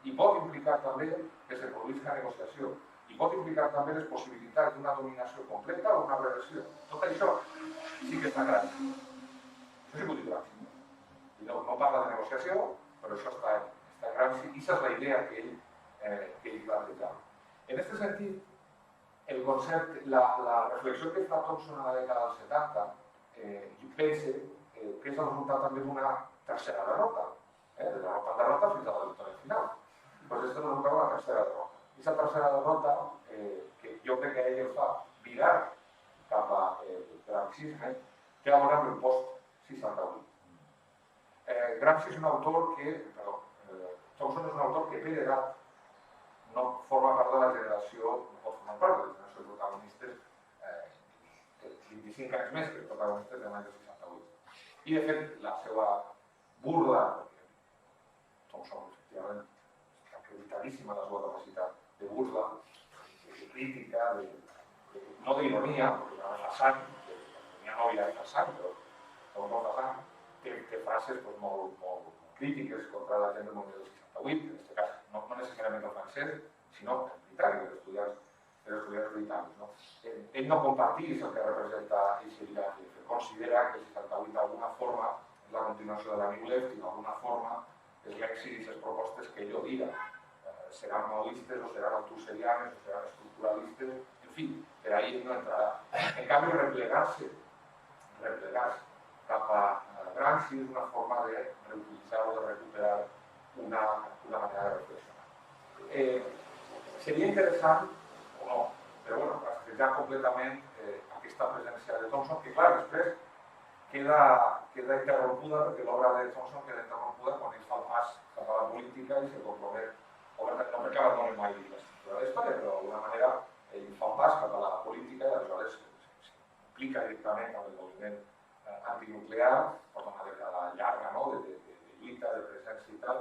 I pot implicar també que se produïsca negociació. I pot implicar també les possibilitats d'una dominació completa o una reversió. Tot això sí que està gran. Això sí que ho diu Gramsci. No parla de negociació, però això està Gramsci i aquesta és la idea que ell plantejava. En aquest sentit, el concepte, la reflexió que fa Thompson a la dècada dels 70, jo penso que és el resultat també d'una tercera derrota, de derrota en derrota fins a la victòria final. Doncs és el resultat d'una tercera derrota. I aquesta tercera derrota, que jo crec que ell el fa virar cap al gramscisme, té a veure amb el post-68. Gramsci és un autor que, Thompson és un autor que per edat no forma part de la generació, no pot formar part de la generació de protagonistes 25 anys més que els protagonistes de l'any del 68. I de fet, la seva burla, perquè Thompson efectivament està acreditadíssima la seva capacitat de burla, de crítica, no d'ironia, perquè no és farsant, l'ironia no havia de farsant, però Thompson farsant, té frases molt crítiques contra la gent del moment del 68, en aquest cas no necessàriament el francès, sinó el britànic, els estudiants britànics. Ell no compartís el que representa aquest viratge, considera que el 68 d'alguna forma és la continuació de la New Left i d'alguna forma és l'èxit i les propostes que ell odia. Seran maoistes o seran altuserianes o seran estructuralistes, en fi, per ahí ell no entrarà. En canvi, replegar-se cap a Gramsci és una forma de reutilitzar o de recuperar una manera de reflexionar. Seria interessant, o no, però bueno, rastrejar completament aquesta presència de Thompson, que clar, després queda interrompuda, perquè l'obra de Thompson queda interrompuda quan ell fa el pas cap a la política i se compromet, obertament no perquè abandoni mai l'estructura de la història, però d'alguna manera ell fa un pas cap a la política i aleshores s'implica directament amb el moviment antinuclear, porta una dècada llarga de lluita, de presència i tal,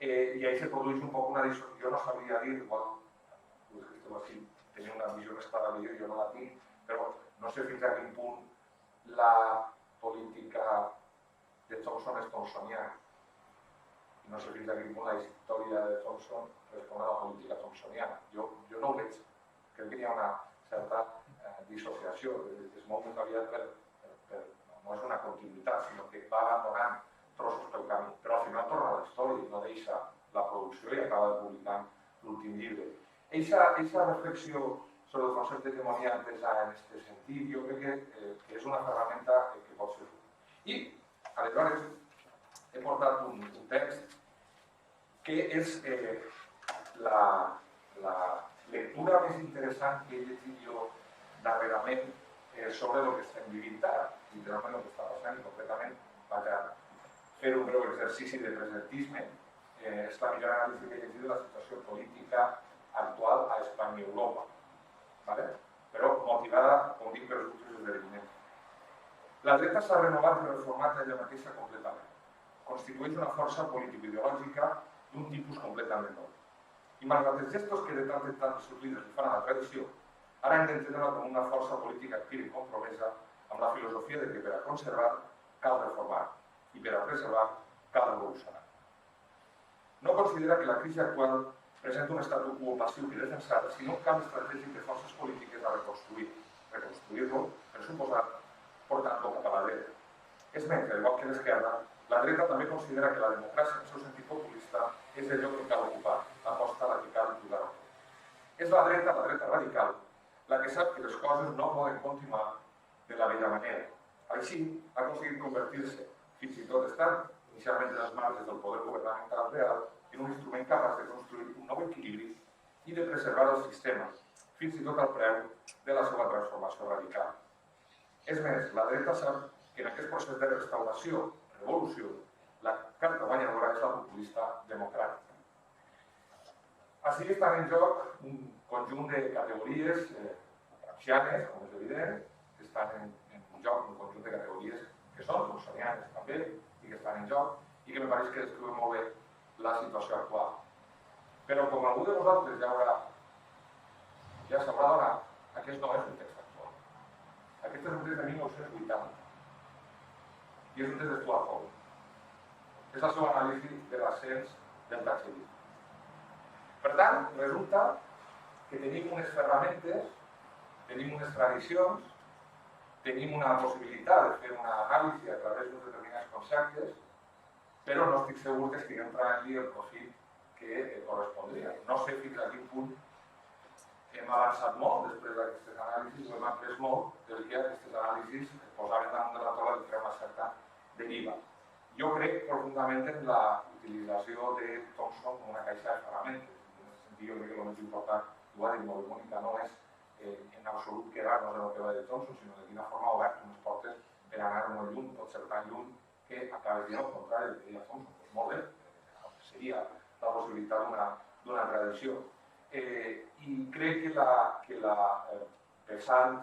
i ahí se produeix un poc una dissolució. Jo no sabria dir, igual, si tenia una visió més clara que jo no la tinc, però no sé fins a quin punt la política de Thompson és thompsoniana. I no sé fins a quin punt la història de Thompson respon a la política thompsoniana. Jo no ho veig. Crec que hi ha una certa dissociació. Es mou molt aviat no és una continuïtat, sinó que va abandonant trossos pel camí. Però al final torna a la història i no deixa la producció i acaba publicant l'últim llibre. Eixa reflexió sobre el concepte d'hegemonia entesa en aquest sentit, jo crec que és una ferramenta que pot ser útil. I, aleshores, he portat un text que és la lectura més interessant que he llegit jo darrerament sobre el que estem vivint ara, literalment el que està passant i concretament vaig a fer un breu exercici de presentisme. És la millor anàlisi que he llegit de la situació política actual a Espanya i Europa, però motivada, com dic, per els últims esdeveniments. La dreta s'ha renovat i reformat ella mateixa completament. Constitueix una força político-ideològica d'un tipus completament nou. I malgrat els gestos que de tant en tant els seus líders li fan a la tradició, ara hem d'entendre-la com una força política activa i compromesa amb la filosofia de que per a conservar cal reformar i per a preservar cal evolucionar. No considera que la crisi actual presenta un statu quo passiu i defensat, sinó un canvi estratègic de forces polítiques a reconstruir. Reconstruir-lo, per suposat, portant-lo cap a la dreta. És més, al igual que l'esquerra, la dreta també considera que la democràcia en el seu sentit populista és el lloc que cal ocupar, la posta a la que cal jugar. És la dreta radical, la que sap que les coses no poden continuar de la vella manera. Així, ha aconseguit convertir-se, fins i tot estant inicialment en les marges del poder governamental real, en un instrument capaç de construir un nou equilibri i de preservar el sistema, fins i tot al preu de la seva transformació radical. És més, la dreta sap que en aquest procés de restauració, revolució, la carta guanyadora és la populista democràtica. Així estan en joc un conjunt de categories gramscianes, com és evident, que estan en joc un conjunt de categories que són rousseauianes també i que estan en joc i que me pareix que descriuen molt bé la situació actual. Però com algú de vosaltres ja s'haurà donat, aquest no és un text actual. Aquest és un text de 1980 i és un text de Stuart Hall. És el seu anàlisi de l'ascens del thatcherisme. Per tant, resulta que tenim unes ferramentes, tenim unes tradicions, tenim una possibilitat de fer una anàlisi a través d'uns determinats conceptes, però no estic segur que estiguem traient-li el profit que correspondria. No sé fins a quin punt hem avançat molt després d'aquestes anàlisis, o hem après molt del que aquestes anàlisis posaven damunt de la taula de fer una certa deriva. Jo crec profundament en la utilització de Thompson com una caixa de ferramentes. Jo crec que el més important, ho ha dit molt Mònica, no és en absolut quedar-nos en el que va de Thompson, sinó de quina forma ha obert unes portes per anar molt lluny, pot ser tan lluny que acabes dient el contrari del que deia Thompson. Doncs molt bé, seria la possibilitat d'una tradició. I crec que la vessant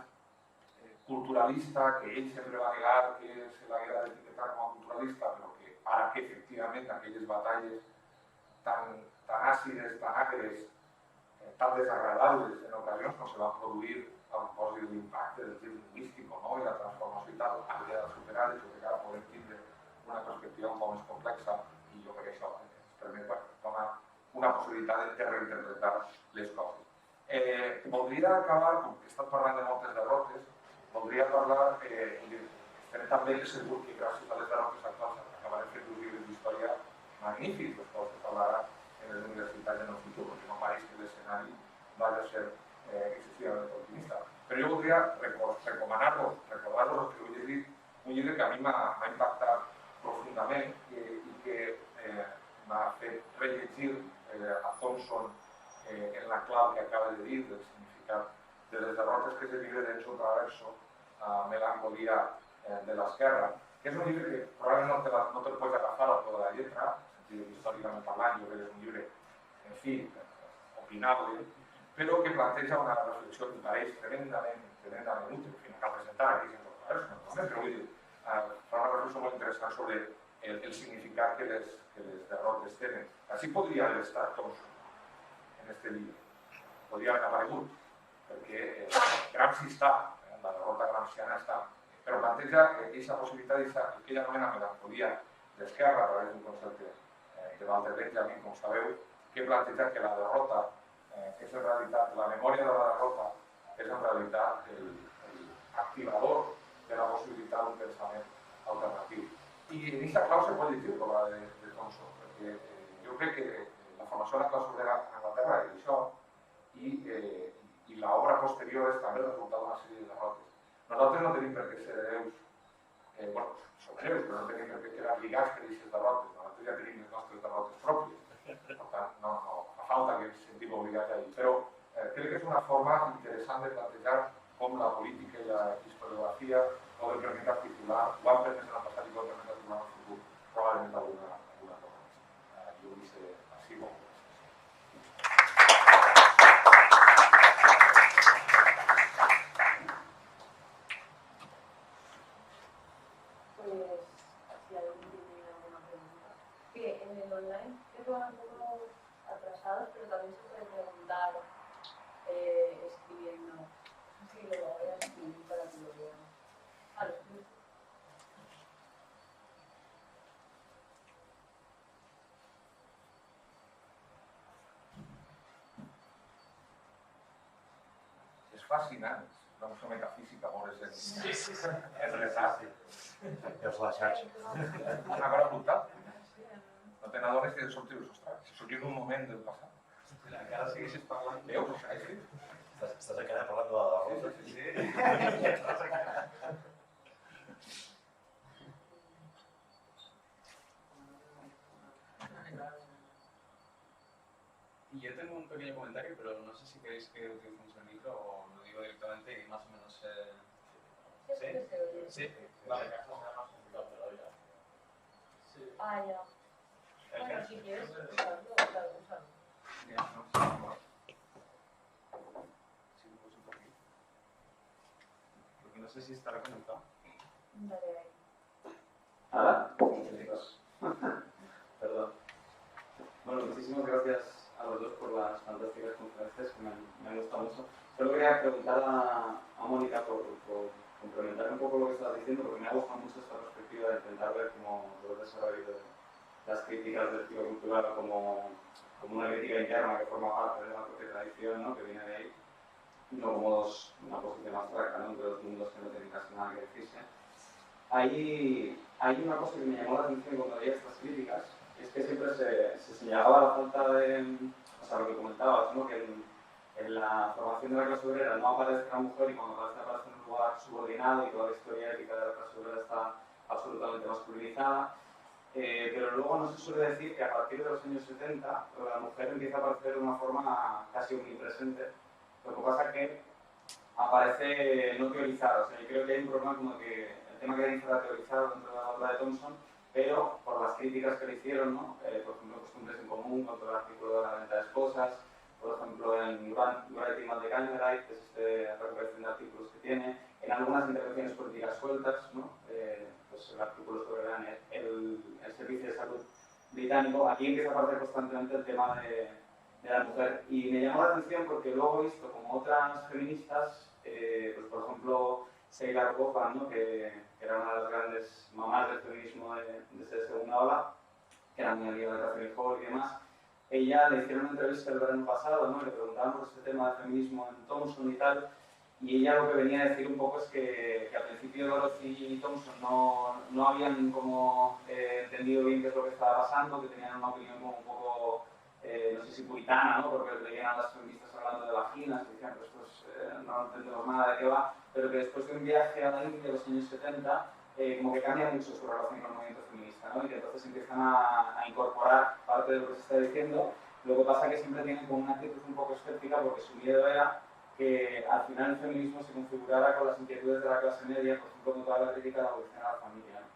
culturalista, que ell sempre va negar que se l'haguera d'etiquetar com a culturalista, però que ara que efectivament aquelles batalles tan àcides, tan agres, tan desagradables en ocasions com se van produir a propòsit de l'impacte del gir lingüístic i la transformació i tal, han quedat superades. Jo crec que ara podem tindre una perspectiva un poc més complexa i jo crec que això ens permet donar una possibilitat de reinterpretar les coses. Voldria acabar, com que he estat parlant de moltes derrotes, voldria parlar, estem també segur que gràcies a les derrotes actuals acabarem fent uns llibres d'història magnífics, dels quals es parlarà en les universitats en el futur, perquè no pareix que l'escenari vagi a ser excessivament optimista. Però jo voldria recomanar-vos, recordar-vos els que heu llegit un llibre que a mi m'ha impactat profundament i que m'ha fet rellegir a Thompson en la clau que acaba de dir del significat de les derrotes, que és el llibre d'Enzo Traverso, Melancolia de l'esquerra, que és un llibre que probablement no te'l pots agafar al peu de la lletra, històricament parlant, jo crec que és un llibre, en fi, opinable, però que planteja una reflexió que pareix tremendament útil. En fi, no cal presentar aquí Enzo Traverso, però vull dir, fa una reflexió molt interessant sobre el significat que les derrotes tenen. Així podria haver estat Thompson en aquest llibre. Podria haver aparegut, perquè Gramsci està, la derrota gramsciana està, però planteja aquesta possibilitat, el que ell anomena melancolia d'esquerra, a través d'un concepte de Walter Benjamin, com sabeu, que planteja que la derrota és en realitat, la memòria de la derrota és en realitat l'activador de la possibilitat d'un pensament alternatiu. I en aquesta clau se pot llegir l'obra de Thompson, perquè jo crec que la formació de la classe obrera a Anglaterra és això, i l'obra posterior és també el resultat d'una sèrie de derrotes. Nosaltres no tenim per què ser hereus, som hereus, però no tenim per què quedar lligats per aquestes derrotes. Nosaltres ja tenim les nostres derrotes pròpies. Per tant, no fa falta que ens sentim obligats a dir. Però crec que és una forma interessant de plantejar com la política i la historiografia poden permetre articular, ho han permès en el passat i poden permetre articular en el futur, probablement alguna cosa. Jo vull ser així molt. En el online creo que van un poco atrasados, pero también se puede preguntar escribiendo. Sí, lo voy a escribir para que lo vean. És fascinant, la nostra metafísica, moure's en retard. És la xarxa. Una cosa brutal. No te n'adones que sortir, ostres, sortir en un moment del passat. Encara segueixes parlant. Veus? Això és així. Estàs encara parlant de la derrota? Y yo tengo un pequeño comentario, pero no sé si queréis que utilicemos el micro o lo digo directamente y más o menos... ¿Sí? Sí, vale. Ah, ya. Bueno, si quieres usarlo, usarlo. Bien, ¿no? sé si estará conectado. ¿Ahora? Perdón. Bueno, muchísimas gracias a los dos por las fantásticas conferencias que me han gustado mucho. Solo quería preguntar a Mónica por complementar un poco lo que estabas diciendo, porque me ha gustado mucho esta perspectiva de intentar ver como todo el desarrollo de las críticas del estilo cultural como una crítica interna que forma parte de la propia tradición, ¿no? Que viene de ahí, y no como una posición abstracta, ¿no? Entre dos mundos que no tienen casi nada que decirse. Hay una cosa que me llamó la atención cuando veía estas críticas, es que siempre se señalaba la falta de, o sea, lo que comentabas, ¿no? Que en la formación de la clase obrera no aparece la mujer y cuando aparece en un lugar subordinado y toda la historia ética de la clase obrera está absolutamente masculinizada. Pero luego no se suele decir que a partir de los años 70 la mujer empieza a aparecer de una forma casi omnipresente. Lo que pasa es que aparece no teorizada. O sea, yo creo que hay un problema como que el tema queda infrateorizado dentro de la obra de Thompson, pero por las críticas que le hicieron, ¿no? Por ejemplo, Costumbres en Común, contra el artículo de la venta de esposas, por ejemplo, en Writing on the Cañerai, que es esta recopilación de artículos que tiene, en algunas intervenciones políticas sueltas, ¿no? Pues el artículo sobre el Servicio de Salud británico, aquí empieza a aparecer constantemente el tema de la mujer. Y me llamó la atención porque luego he visto como otras feministas, pues por ejemplo, Sheila Goffman, ¿no? que era una de las grandes mamás del feminismo de esa segunda ola, que era muy amiga de Catherine Hall y demás. Ella le hicieron una entrevista el verano pasado, ¿no? Le preguntaban por este tema de feminismo en Thompson y tal, y ella lo que venía a decir un poco es que al principio Dorothy y Thompson no habían como entendido bien qué es lo que estaba pasando, que tenían una opinión como un poco, no sé si puritana, ¿no? Porque leían a las feministas hablando de vaginas y decían, pues no entendemos nada de qué va, pero que después de un viaje a la India de los años 70, como que cambia mucho su relación con el movimiento feminista, ¿no? Y que entonces empiezan a incorporar parte de lo que se está diciendo. Lo que pasa es que siempre tienen como una actitud un poco escéptica porque su miedo era que al final el feminismo se configurara con las inquietudes de la clase media, por ejemplo, con toda la crítica de la abolición a la familia, ¿no?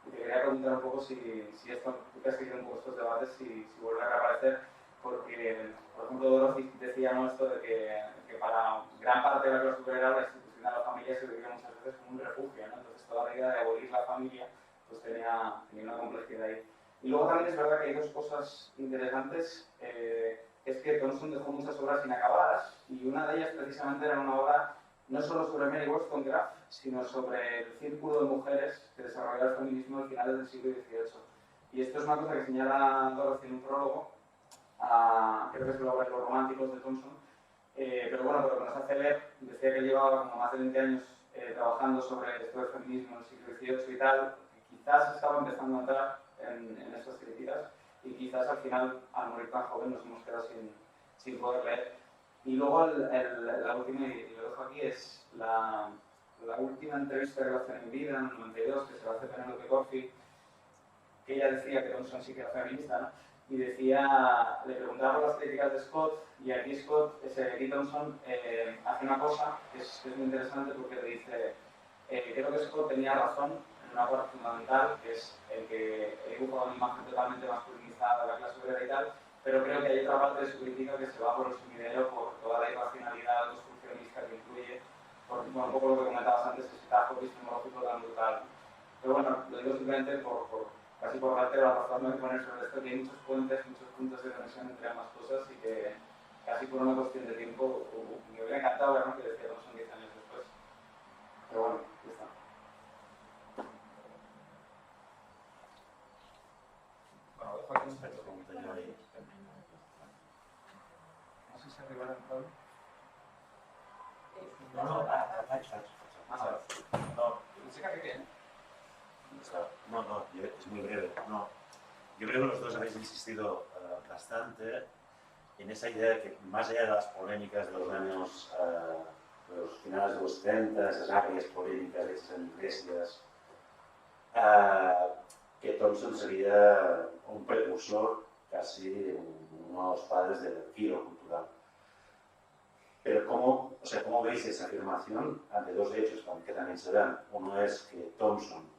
Y te quería preguntar un poco si esto, tú que has seguido un poco estos debates, si vuelve a reaparecer, porque, por ejemplo, Dorothy decía, ¿no? Esto de que para gran parte de la clase obrera la institución de la familia se veía muchas veces como un refugio, ¿no? Entonces toda la idea de abolir la familia pues tenía una complejidad ahí. Y luego también es verdad que hay dos cosas interesantes. Es que Thompson dejó muchas obras inacabadas y una de ellas precisamente era una obra no solo sobre Mary Wollstonecraft, sino sobre el círculo de mujeres que desarrollaba el feminismo al final del siglo XVIII. Y esto es una cosa que señala Dorothy en un prólogo, creo que es la obra de los románticos de Thompson, pero bueno, por lo que nos hace ver, decía que llevaba como más de 20 años trabajando sobre esto del feminismo en el siglo XVIII y tal, y quizás estaba empezando a entrar en estas críticas, y quizás al final, al morir tan joven, nos hemos quedado sin poder leer. Y luego la última, y lo dejo aquí, es la última entrevista que le hacen en vida, en el 92, que se la hace Penelope Corfi, que ella decía que Thompson sí que era feminista, ¿no? Y decía, le preguntaba por las críticas de Scott, y aquí aquí Thompson hace una cosa que es muy interesante porque le dice, creo que Scott tenía razón en una parte fundamental, que es el que dibuja una imagen totalmente masculinizada de la clase obrera y tal, pero creo que hay otra parte de su crítica que se va por el sumidero, por toda la irracionalidad construccionista que incluye, por un poco lo que comentabas antes, ese tajo epistemológico tan brutal. Pero bueno, lo digo simplemente casi por darte la razón de poner sobre esto, que hay muchos puentes, muchos puntos de conexión entre ambas cosas y que casi por una cuestión de tiempo me hubiera encantado ver, ¿no? Que decía Thompson 10 años después. Pero bueno, ya está. Bueno, dejo aquí un pregunta yo ahí. No sé si arriba en el Pablo. No, música que tiene. No, es muy breve. No. Yo creo que los dos habéis insistido bastante en esa idea de que, más allá de las polémicas de los años, de los finales de los 70, esas agrias polémicas hechas en iglesias, que Thompson sería un precursor, casi uno de los padres del giro cultural. Pero ¿cómo veis esa afirmación ante dos hechos que también se dan? Uno es que Thompson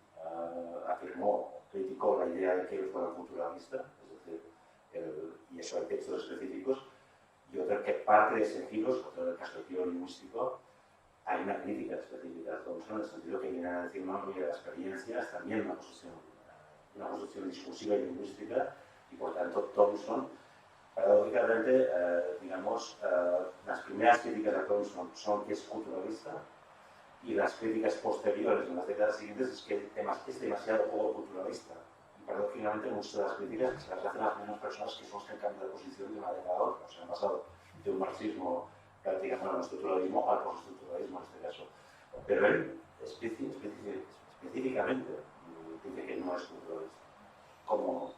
criticó la idea de que él fuera culturalista, es decir, y eso hay textos específicos, y otra que parte de ese giro, sobre todo en el caso del giro lingüístico, hay una crítica específica a Thompson, en el sentido que viene a decir, no, oye, la experiencia es también una construcción discursiva y lingüística, y por tanto Thompson, paradójicamente, las primeras críticas a Thompson son que es culturalista, y las críticas posteriores en las décadas siguientes es que es demasiado poco culturalista. Y paradójicamente muchas de las críticas se las hacen a las mismas personas que son las que han cambiado de posición de una década a otra, o sea, han pasado de un marxismo prácticamente al estructuralismo al postestructuralismo en este caso. Pero él específicamente dice que no es culturalista. Como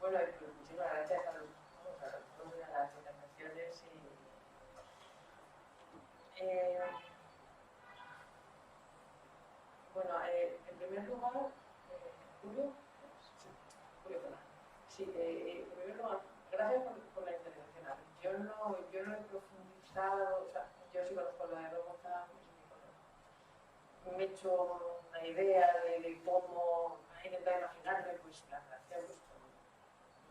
bueno, muchísimas gracias a los dos de las intervenciones. Bueno, en primer lugar, Julio, sí, en primer lugar, gracias por la intervención. Yo no he profundizado, o sea, yo sí conozco lo de Romoza, me he hecho una idea de cómo he intentado imaginarme pues, la relación pues,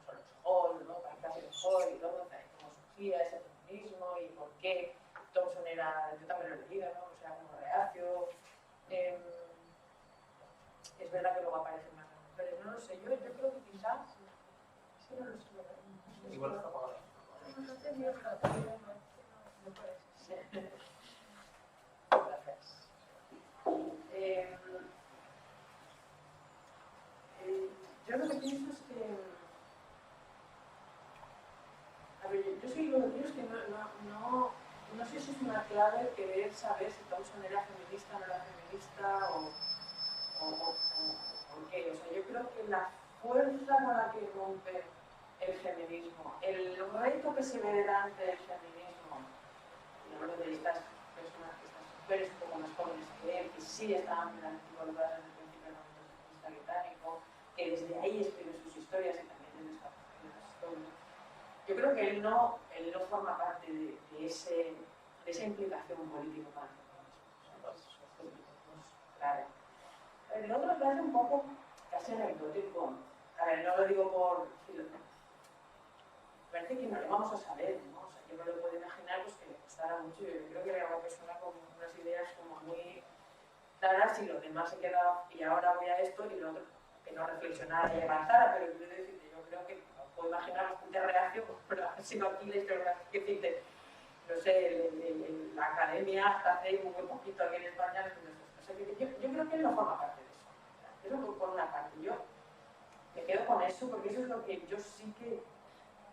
con los Hall, ¿no? Casi los Hall y todo, cómo surgía ese feminismo y por qué Thompson era, yo también lo he leído, ¿no? O sea, como reacio. Es verdad que luego aparecen más las mujeres, no lo sé, yo creo que quizás, sí, no lo sé, igual está apagado. No puede ser. Gracias. Yo lo que pienso es que, a ver, yo sí lo que pienso es que no sé si es una clave querer saber si Thompson era feminista o no era feminista o por qué. O sea, yo creo que la fuerza con la que rompe el feminismo, el reto que se ve delante del feminismo, y hablo de estas personas, estas mujeres un poco más jóvenes que él, que sí estaban involucradas desde el principio del movimiento feminista británico, que desde ahí escriben sus historias y también de las historias. Yo creo que él no forma parte de esa implicación política para el feminismo. Claro. El otro me parece un poco casi anecdótico. A ver, no lo digo por... Parece que no lo vamos a saber, ¿no? O sea, yo me lo puedo imaginar pues, que le costara mucho. Yo creo que era una persona con unas ideas como muy claras y lo demás se queda y ahora voy a esto y lo otro que no reflexionara y avanzara, pero quiero decir que yo creo que puedo imaginar bastante reacción, pero si no aquí la historiografía que dice, no sé, la academia hasta hace muy poquito aquí en España, no sé, yo creo que él no forma parte de eso. Eso por una parte. Yo me quedo con eso porque eso es lo que yo sí que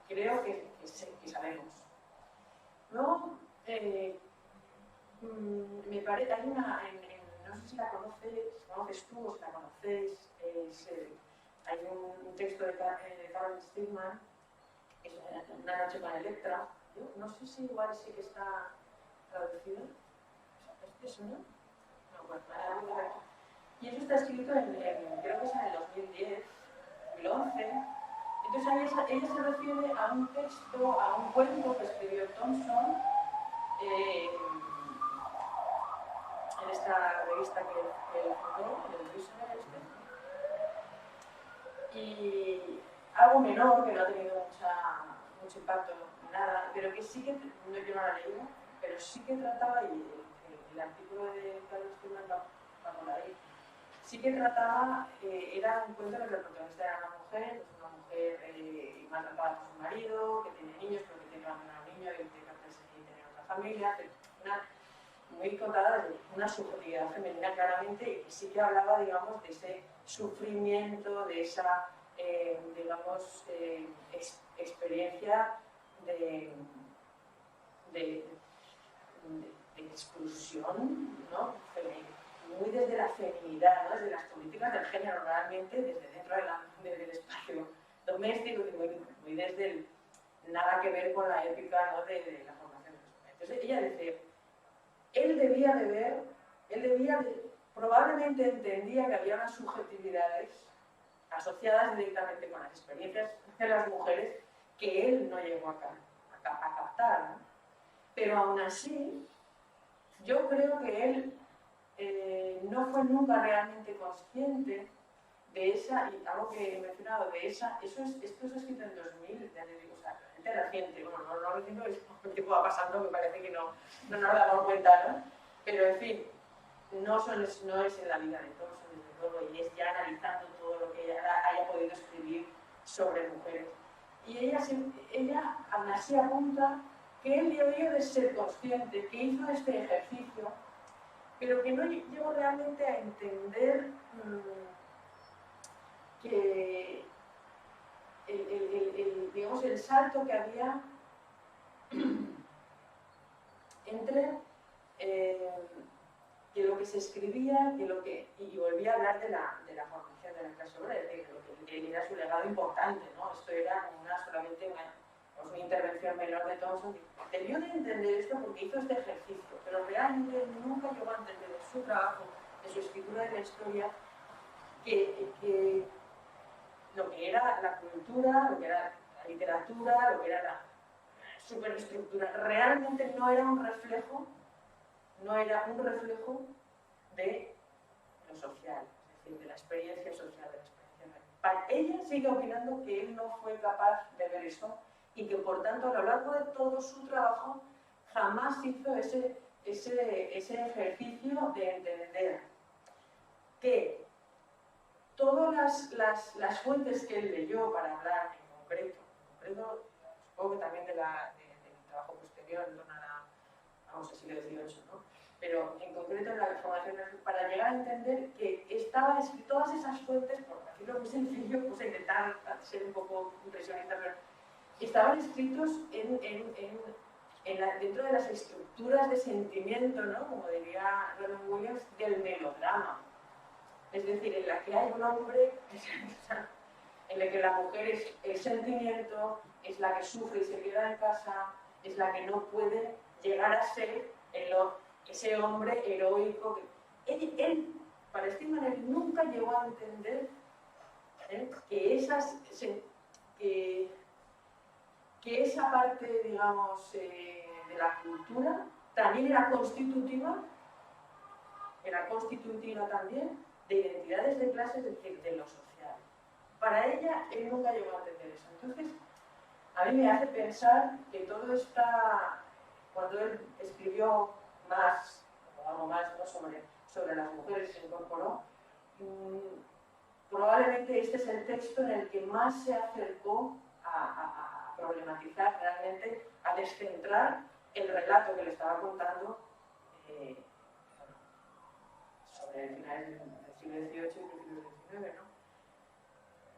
creo que sabemos. Luego, me parece, hay una, no sé si la conoces tú o si la conocéis, hay un texto de Carol Stigman, que es Una noche con Electra. Yo no sé si igual sí que está traducido. ¿Es eso, no? No, bueno, y eso está escrito creo que es en el 2010, 2011. Entonces ella se refiere a un texto, a un cuento que escribió Thompson en esta revista que él fundó, el Prisoner y algo menor, que no ha tenido mucho impacto en nada, pero que sí que, yo no la leí, pero sí que trataba, y el artículo de Carlos Stigman cuando la leí, sí que trataba, era un cuento en el que el protagonista era una mujer maltratada por su marido, que tiene niños, pero que tiene que abandonar a un niño y que tiene que tener otra familia, muy contada desde una subjetividad femenina claramente, y sí que hablaba, digamos, de ese sufrimiento, de esa, digamos, experiencia de exclusión, ¿no? Muy desde la feminidad, ¿no? Desde las políticas del género, realmente, desde dentro del espacio doméstico, muy desde el nada que ver con la épica, ¿no? de la formación de los hombres. Entonces ella dice, probablemente entendía que había unas subjetividades asociadas directamente con las experiencias de las mujeres que él no llegó a captar, ¿no? Pero aún así, yo creo que él no fue nunca realmente consciente de esa, y algo que he mencionado, de esa, esto es escrito en 2000, ya te digo, o sea, realmente reciente, bueno, no reciente, es el tiempo va pasando, me parece que no nos damos cuenta, ¿no? Pero en fin, no es en la vida de todos, desde luego, y es ya analizando todo lo que ella haya podido escribir sobre mujeres. Y ella aún así apunta que él debió de ser consciente, que hizo este ejercicio, pero que no llegó realmente a entender que digamos, el salto que había entre que lo que se escribía, y volví a hablar de la formación de la clase obrera, es decir, que era su legado importante, ¿no? Esto era solamente una intervención menor de Thompson. Debió de entender esto porque hizo este ejercicio, pero realmente nunca llegó a entender en su trabajo, en su escritura de la historia, que lo que era la cultura, lo que era la literatura, lo que era la superestructura, realmente no era un reflejo de lo social, es decir, de la experiencia social, de la experiencia real. Ella sigue opinando que él no fue capaz de ver eso y que por tanto a lo largo de todo su trabajo jamás hizo ese ejercicio de entender que todas las fuentes que él leyó para hablar en concreto, supongo que también del trabajo posterior, en torno a vamos a siglo XVIII, ¿no? Pero en concreto en la formación, para llegar a entender que estaban escritas todas esas fuentes, por decirlo muy sencillo, pues a intentar ser un poco impresionista, pero estaban escritos dentro de las estructuras de sentimiento, ¿no? Como diría Robin Williams, del melodrama. Es decir, en la que hay un hombre, en la que la mujer es el sentimiento, es la que sufre y se queda en casa, es la que no puede llegar a ser ese hombre heroico. Él, para Steinman, nunca llegó a entender que esa parte, digamos, de la cultura también era constitutiva también de identidades de clases, es decir, de lo social. Para ella, él nunca llegó a entender eso. Entonces, a mí me hace pensar que todo está, cuando él escribió más, o algo más, ¿no? sobre las mujeres se incorporó, probablemente este es el texto en el que más se acercó a problematizar realmente, a descentrar el relato que le estaba contando sobre el final del siglo XVIII y principios del XIX, ¿no?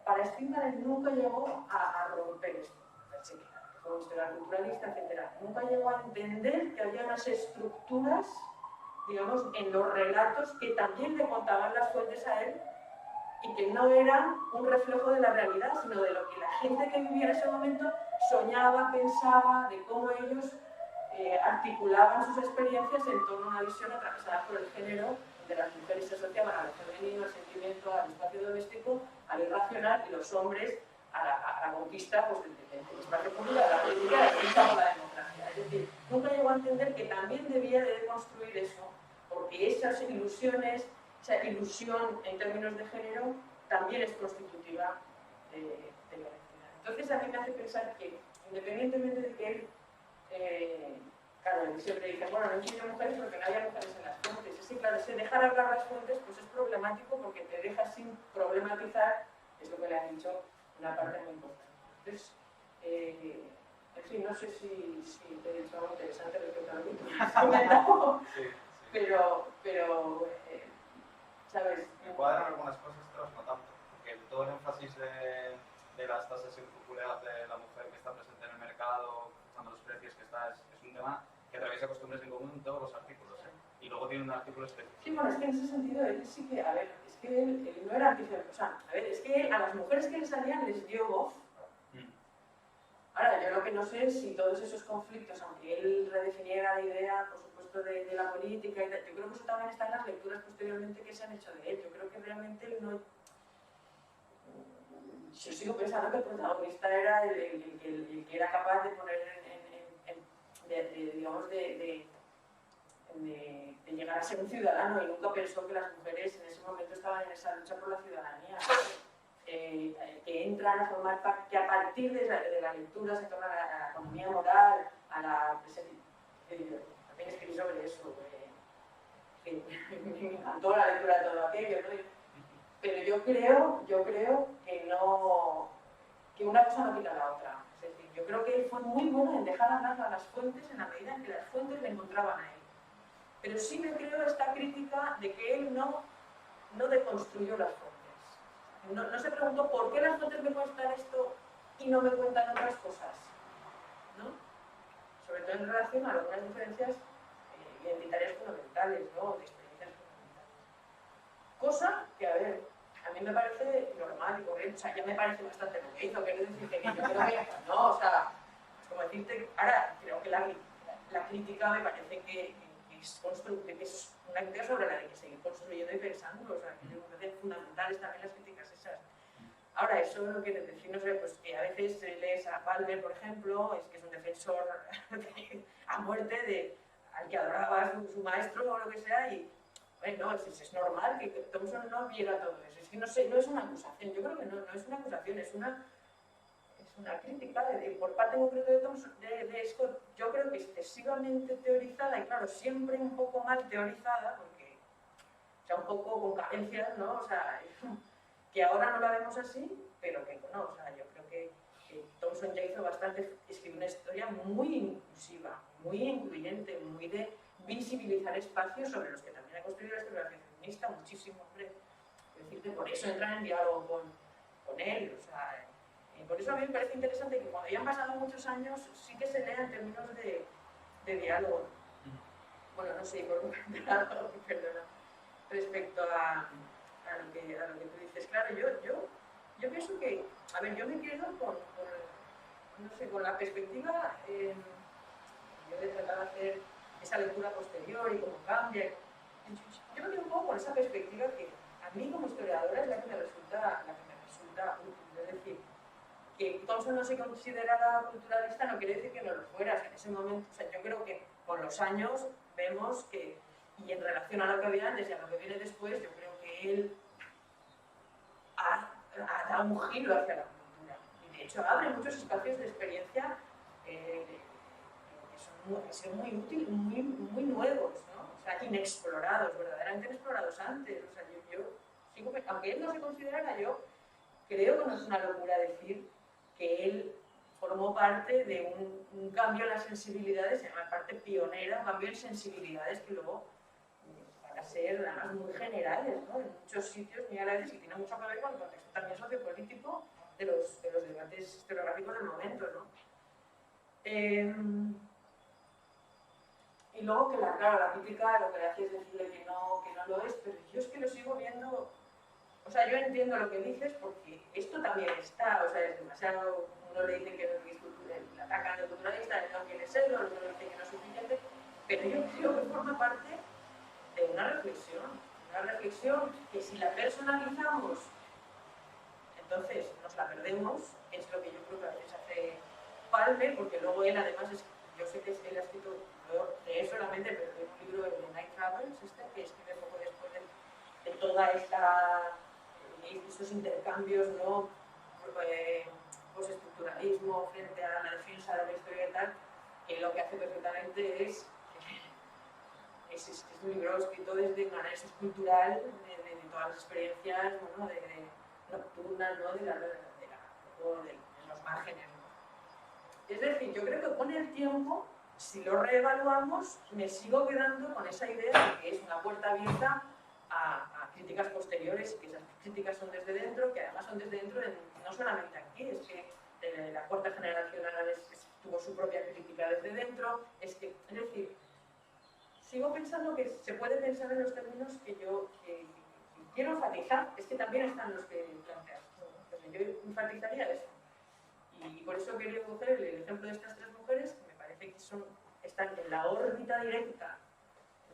Para Steinman nunca llegó a romper esto, que fue un historiador culturalista, etc. Nunca llegó a entender que había unas estructuras, digamos, en los relatos que también le contaban las fuentes a él y que no eran un reflejo de la realidad, sino de lo que la gente que vivía en ese momento soñaba, pensaba, de cómo ellos articulaban sus experiencias en torno a una visión atravesada por el género, donde las mujeres se asociaban a lo femenino, al sentimiento, al espacio doméstico, al irracional, y los hombres a la conquista pues, del espacio público, de la política, de la lucha por la democracia. Es decir, nunca llegó a entender que también debía de deconstruir eso, porque esas ilusiones, esa ilusión en términos de género, también es constitutiva de la identidad. Entonces a mí me hace pensar que, independientemente de que él, claro, siempre dice, bueno, no quiero mujeres porque no había mujeres en las fuentes. Y sí, claro, si dejar hablar las fuentes, pues es problemático porque te deja sin problematizar, es lo que le han dicho, una parte muy importante. Entonces, en fin, no sé si te he dicho algo interesante respecto a lo que tú has comentado, pero ¿sabes? Me cuadran algunas cosas, otras no tanto, porque todo el énfasis de las tasas estructurales de la mujer que está presente en el mercado, fijando los precios que está, es un tema que atraviesa costumbres en común en todos los artículos, ¿eh? Y luego tiene un artículo específico. Sí, bueno, es que en ese sentido él sí que, a ver, es que él no era antifeminista, o sea, a ver, es que él, a las mujeres que le salían les dio voz. Ahora, yo lo que no sé es si todos esos conflictos, aunque él redefiniera la idea, por supuesto, de la política y tal, yo creo que eso también está en las lecturas posteriormente que se han hecho de él. Yo creo que realmente él no... Yo sigo pensando que el protagonista era el que era capaz de poner digamos, de de llegar a ser un ciudadano y nunca pensó que las mujeres en ese momento estaban en esa lucha por la ciudadanía. Que entran a formar parte, que a partir de la lectura se torna a la economía moral, a la también escribí sobre eso, que me encantó la lectura de todo aquello, ¿no? Pero yo creo que no, que una cosa no quita la otra. Es decir, yo creo que él fue muy bueno en dejar hablar a las fuentes en la medida en que las fuentes le encontraban a él. Pero sí me creo esta crítica de que él no deconstruyó las fuentes. No se preguntó por qué las fuentes me cuentan esto y no me cuentan otras cosas, ¿no? Sobre todo en relación a algunas diferencias identitarias fundamentales, ¿no? De experiencias fundamentales. Cosa que, a ver, a mí me parece normal y correcto, o sea, ya me parece bastante lo que hizo, quiero decirte que yo creo que, no, o sea, es como decirte, ahora creo que la crítica me parece que es una idea sobre la que hay que seguir construyendo y pensando, o sea, que me parecen fundamentales también las críticas esas. Ahora, eso no quiere decir, no sé, pues que a veces lees a Palmer, por ejemplo, es que es un defensor a muerte al que adoraba su maestro o lo que sea, y bueno, es normal que Thompson no viera todo eso. Es que no sé, no es una acusación, yo creo que no es una acusación, es una crítica por parte concreta de Thompson, de Scott. Yo creo que excesivamente teorizada y claro, siempre un poco mal teorizada, porque, o sea, un poco con carencias, ¿no? O sea, que ahora no la vemos así, pero que no, o sea, yo creo que Thompson ya hizo bastante, escribió una historia muy inclusiva, muy incluyente, muy de visibilizar espacios sobre los que también ha construido la historiografía feminista, muchísimo, hombre. Es decir, que por eso entra en diálogo con él, o sea, por eso a mí me parece interesante que cuando ya han pasado muchos años sí que se lea en términos de diálogo. Bueno, no sé, por perdona, respecto a lo que tú dices. Claro, yo pienso que, a ver, yo me quedo con la perspectiva, yo he tratado de hacer esa lectura posterior y cómo cambia. Yo me quedo un poco con esa perspectiva que a mí como historiadora es la que me resulta útil. Es decir, que Thompson no se considerara culturalista no quiere decir que no lo fuera. O sea, en ese momento, o sea, yo creo que con los años vemos que, y en relación a lo que había antes y a lo que viene después, yo creo que él ha dado un giro hacia la cultura. Y de hecho abre muchos espacios de experiencia que son muy útiles, muy nuevos, ¿no? O sea, inexplorados, verdaderamente inexplorados antes. O sea, yo sigo, aunque él no se considerara, yo creo que no es una locura decir que él formó parte de un cambio en las sensibilidades, se llama parte pionera, un cambio en sensibilidades que luego van a ser además muy generales, ¿no? En muchos sitios muy generales y tiene mucho que ver con el contexto también sociopolítico de los debates historiográficos del momento, ¿no? Y luego que claro, la crítica lo que le hace es decirle que no lo es, pero yo es que lo sigo viendo. O sea, yo entiendo lo que dices porque esto también está, o sea, es demasiado, uno le dice que le atacan al culturalista, no quiere serlo, el otro le dice que no es suficiente, pero yo creo que forma parte de una reflexión que si la personalizamos, entonces nos la perdemos, es lo que yo creo que a veces hace Palmer, porque luego él además, yo sé que él ha escrito, yo leí solamente, pero hay un libro de Night Travels, que escribe poco después de toda estos intercambios, ¿no? Postestructuralismo frente a la defensa de la historia y tal, que lo que hace perfectamente es un libro escrito desde un análisis cultural de todas las experiencias, bueno, de nocturnas, ¿no? de los márgenes, ¿no? Es decir, yo creo que con el tiempo, si lo reevaluamos, me sigo quedando con esa idea de que es una puerta abierta a críticas posteriores y que esas críticas son desde dentro, que además son desde dentro no solamente aquí, es que la cuarta generación tuvo su propia crítica desde dentro, es decir, sigo pensando que se puede pensar en los términos que yo quiero enfatizar, es que también están los que planteas, ¿no? Yo enfatizaría eso. Y por eso quería coger el ejemplo de estas tres mujeres, que me parece que están en la órbita directa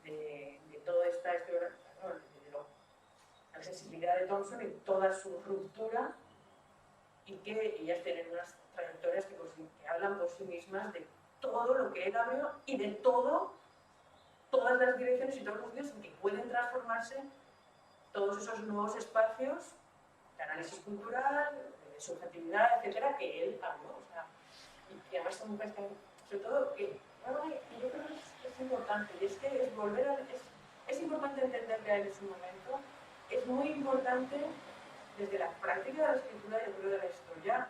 de toda esta historiografía, ¿no? La accesibilidad de Thompson y toda su ruptura, y que ellas tienen unas trayectorias que hablan por sí mismas de todo lo que él abrió y de todo todas las direcciones y todos los sitios en que pueden transformarse todos esos nuevos espacios de análisis cultural, de subjetividad, etcétera, que él habló. O sea, y que además son mujeres que, sobre todo, que yo creo que es importante, y es que es volver a... Es importante entender que en su momento, es muy importante desde la práctica de la escritura, yo creo, de la historia,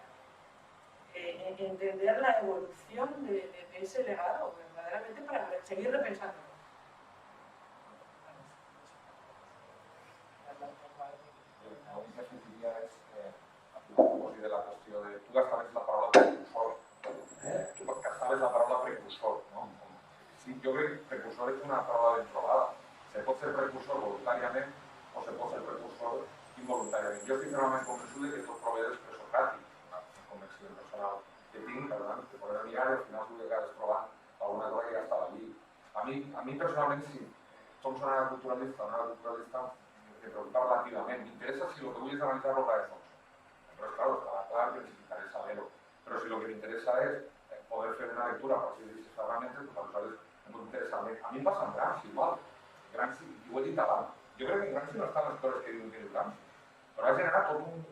entender la evolución de ese legado, verdaderamente, para seguir repensando. La única que diría es, a propòsit de la qüestió de... Tu gastaves la paraula precursor. Tu gastaves la paraula precursor, no? Sí, jo crec que precursor és una paraula ben trobada. Se pot ser precursor voluntàriament o se pot ser precursor involuntàriament. Jo estic realment convençut que tot prové dels presocràtics, una convenció personal que tinc, per tant, que podré mirar i al final tu acabes trobant alguna cosa que ja estava allí. A mi personalment, si Thompson era culturalista o no era culturalista, me preocupa relativament. M'interessa si el que vull és analitzar l'obra de Thompson. Però, clar, estava clar que necessitaré saber-ho. Però si el que m'interessa és poder fer una lectura a partir d'aquestes ferramentes, doncs aleshores em pot interessar més. A mi em passa amb Gramsci, igual. Gramsci, i ho he dit abans, jo crec que en Gramsci no estan les coses que diuen que diu Gramsci, però ha generat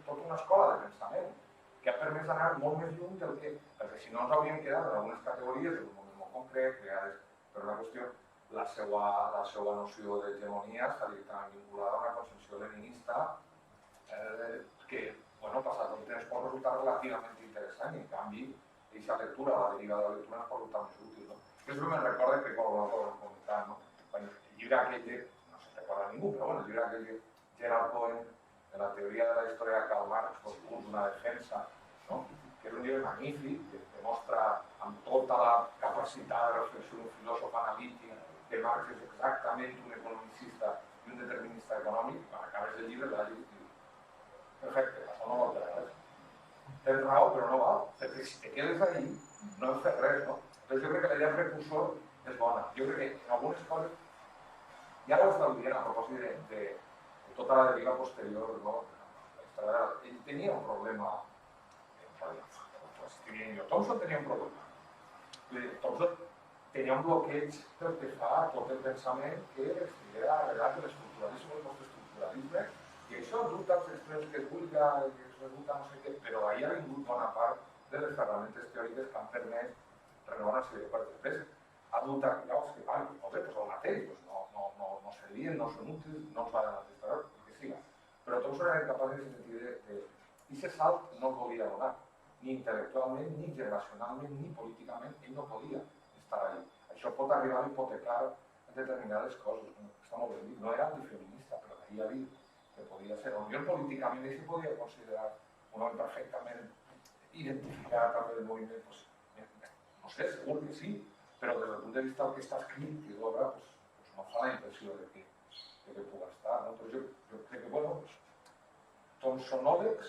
tota una escola de pensament que ha permès anar molt més lluny del que... Perquè si no ens hauríem quedat en algunes categories d'un moment molt concret, creades per una qüestió, la seva noció d'hegemonia està directament vinculada a una concepció leninista que, bueno, passat un temps pot resultar relativament interessant i en canvi aquesta lectura, la deriva de la lectura ens pot resultar més útil, no? Això me recorda que quan ho vam comentar, no? El llibre aquell de, no se'n recorda ningú, però bueno, el llibre aquell de Gerald Cohen, de la teoria de la història de Karl Marx, com una defensa, no? Que és un llibre magnífic, que demostra amb tota la capacitat de reflexió d'un filòsof analític que Marx és exactament un economicista i un determinista econòmic. Quan acabes el llibre l'has llegit. Perfecte, això no vol dir res. Tens raó, però no val, perquè si te quedes ahí no has fet res, no? Entonces jo crec que la idea precursor és bona. Jo crec que en algunes coses, ja ho estava dient a propòsit de tota la deriva posterior, no? Ell tenia un problema, Thompson tenia un problema. Thompson tenia un bloqueig pel que fa a tot el pensament que era arrelat de l'estructuralisme i el postestructuralisme, i això dut als extrems que es vulga, que es resulta no sé què, però ahir ha vingut bona part de les ferramentes teòriques que han permès renovar una sèrie de coses. Després, ha dut a llocs que, molt bé, doncs el mateix, no servien, no són útils, no ens van a l'història, el que siga. Però tots eren capaços en el sentit de... I aquest salt no el volia donar, ni intel·lectualment, ni generacionalment, ni políticament, ell no podia estar allà. Això pot arribar a hipotecar determinades coses. Està molt ben dit, no era antifeminista, però d'ahir a dir que podia ser. Potser políticament ell se podia considerar un home perfectament identificat amb el moviment. No sé, segur que sí, però des del punt de vista del que està escrit, que és l'obra, no fa la impressió de que pugui estar. Però jo crec que, bueno, Thompsonòlegs,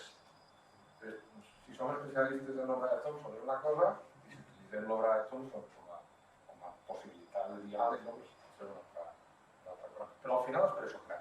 si som especialistes en l'obra de Thompson és una cosa, i si utilitzem l'obra de Thompson com a possibilitat de diàleg, no, és una altra cosa. Però al final és presocràtic.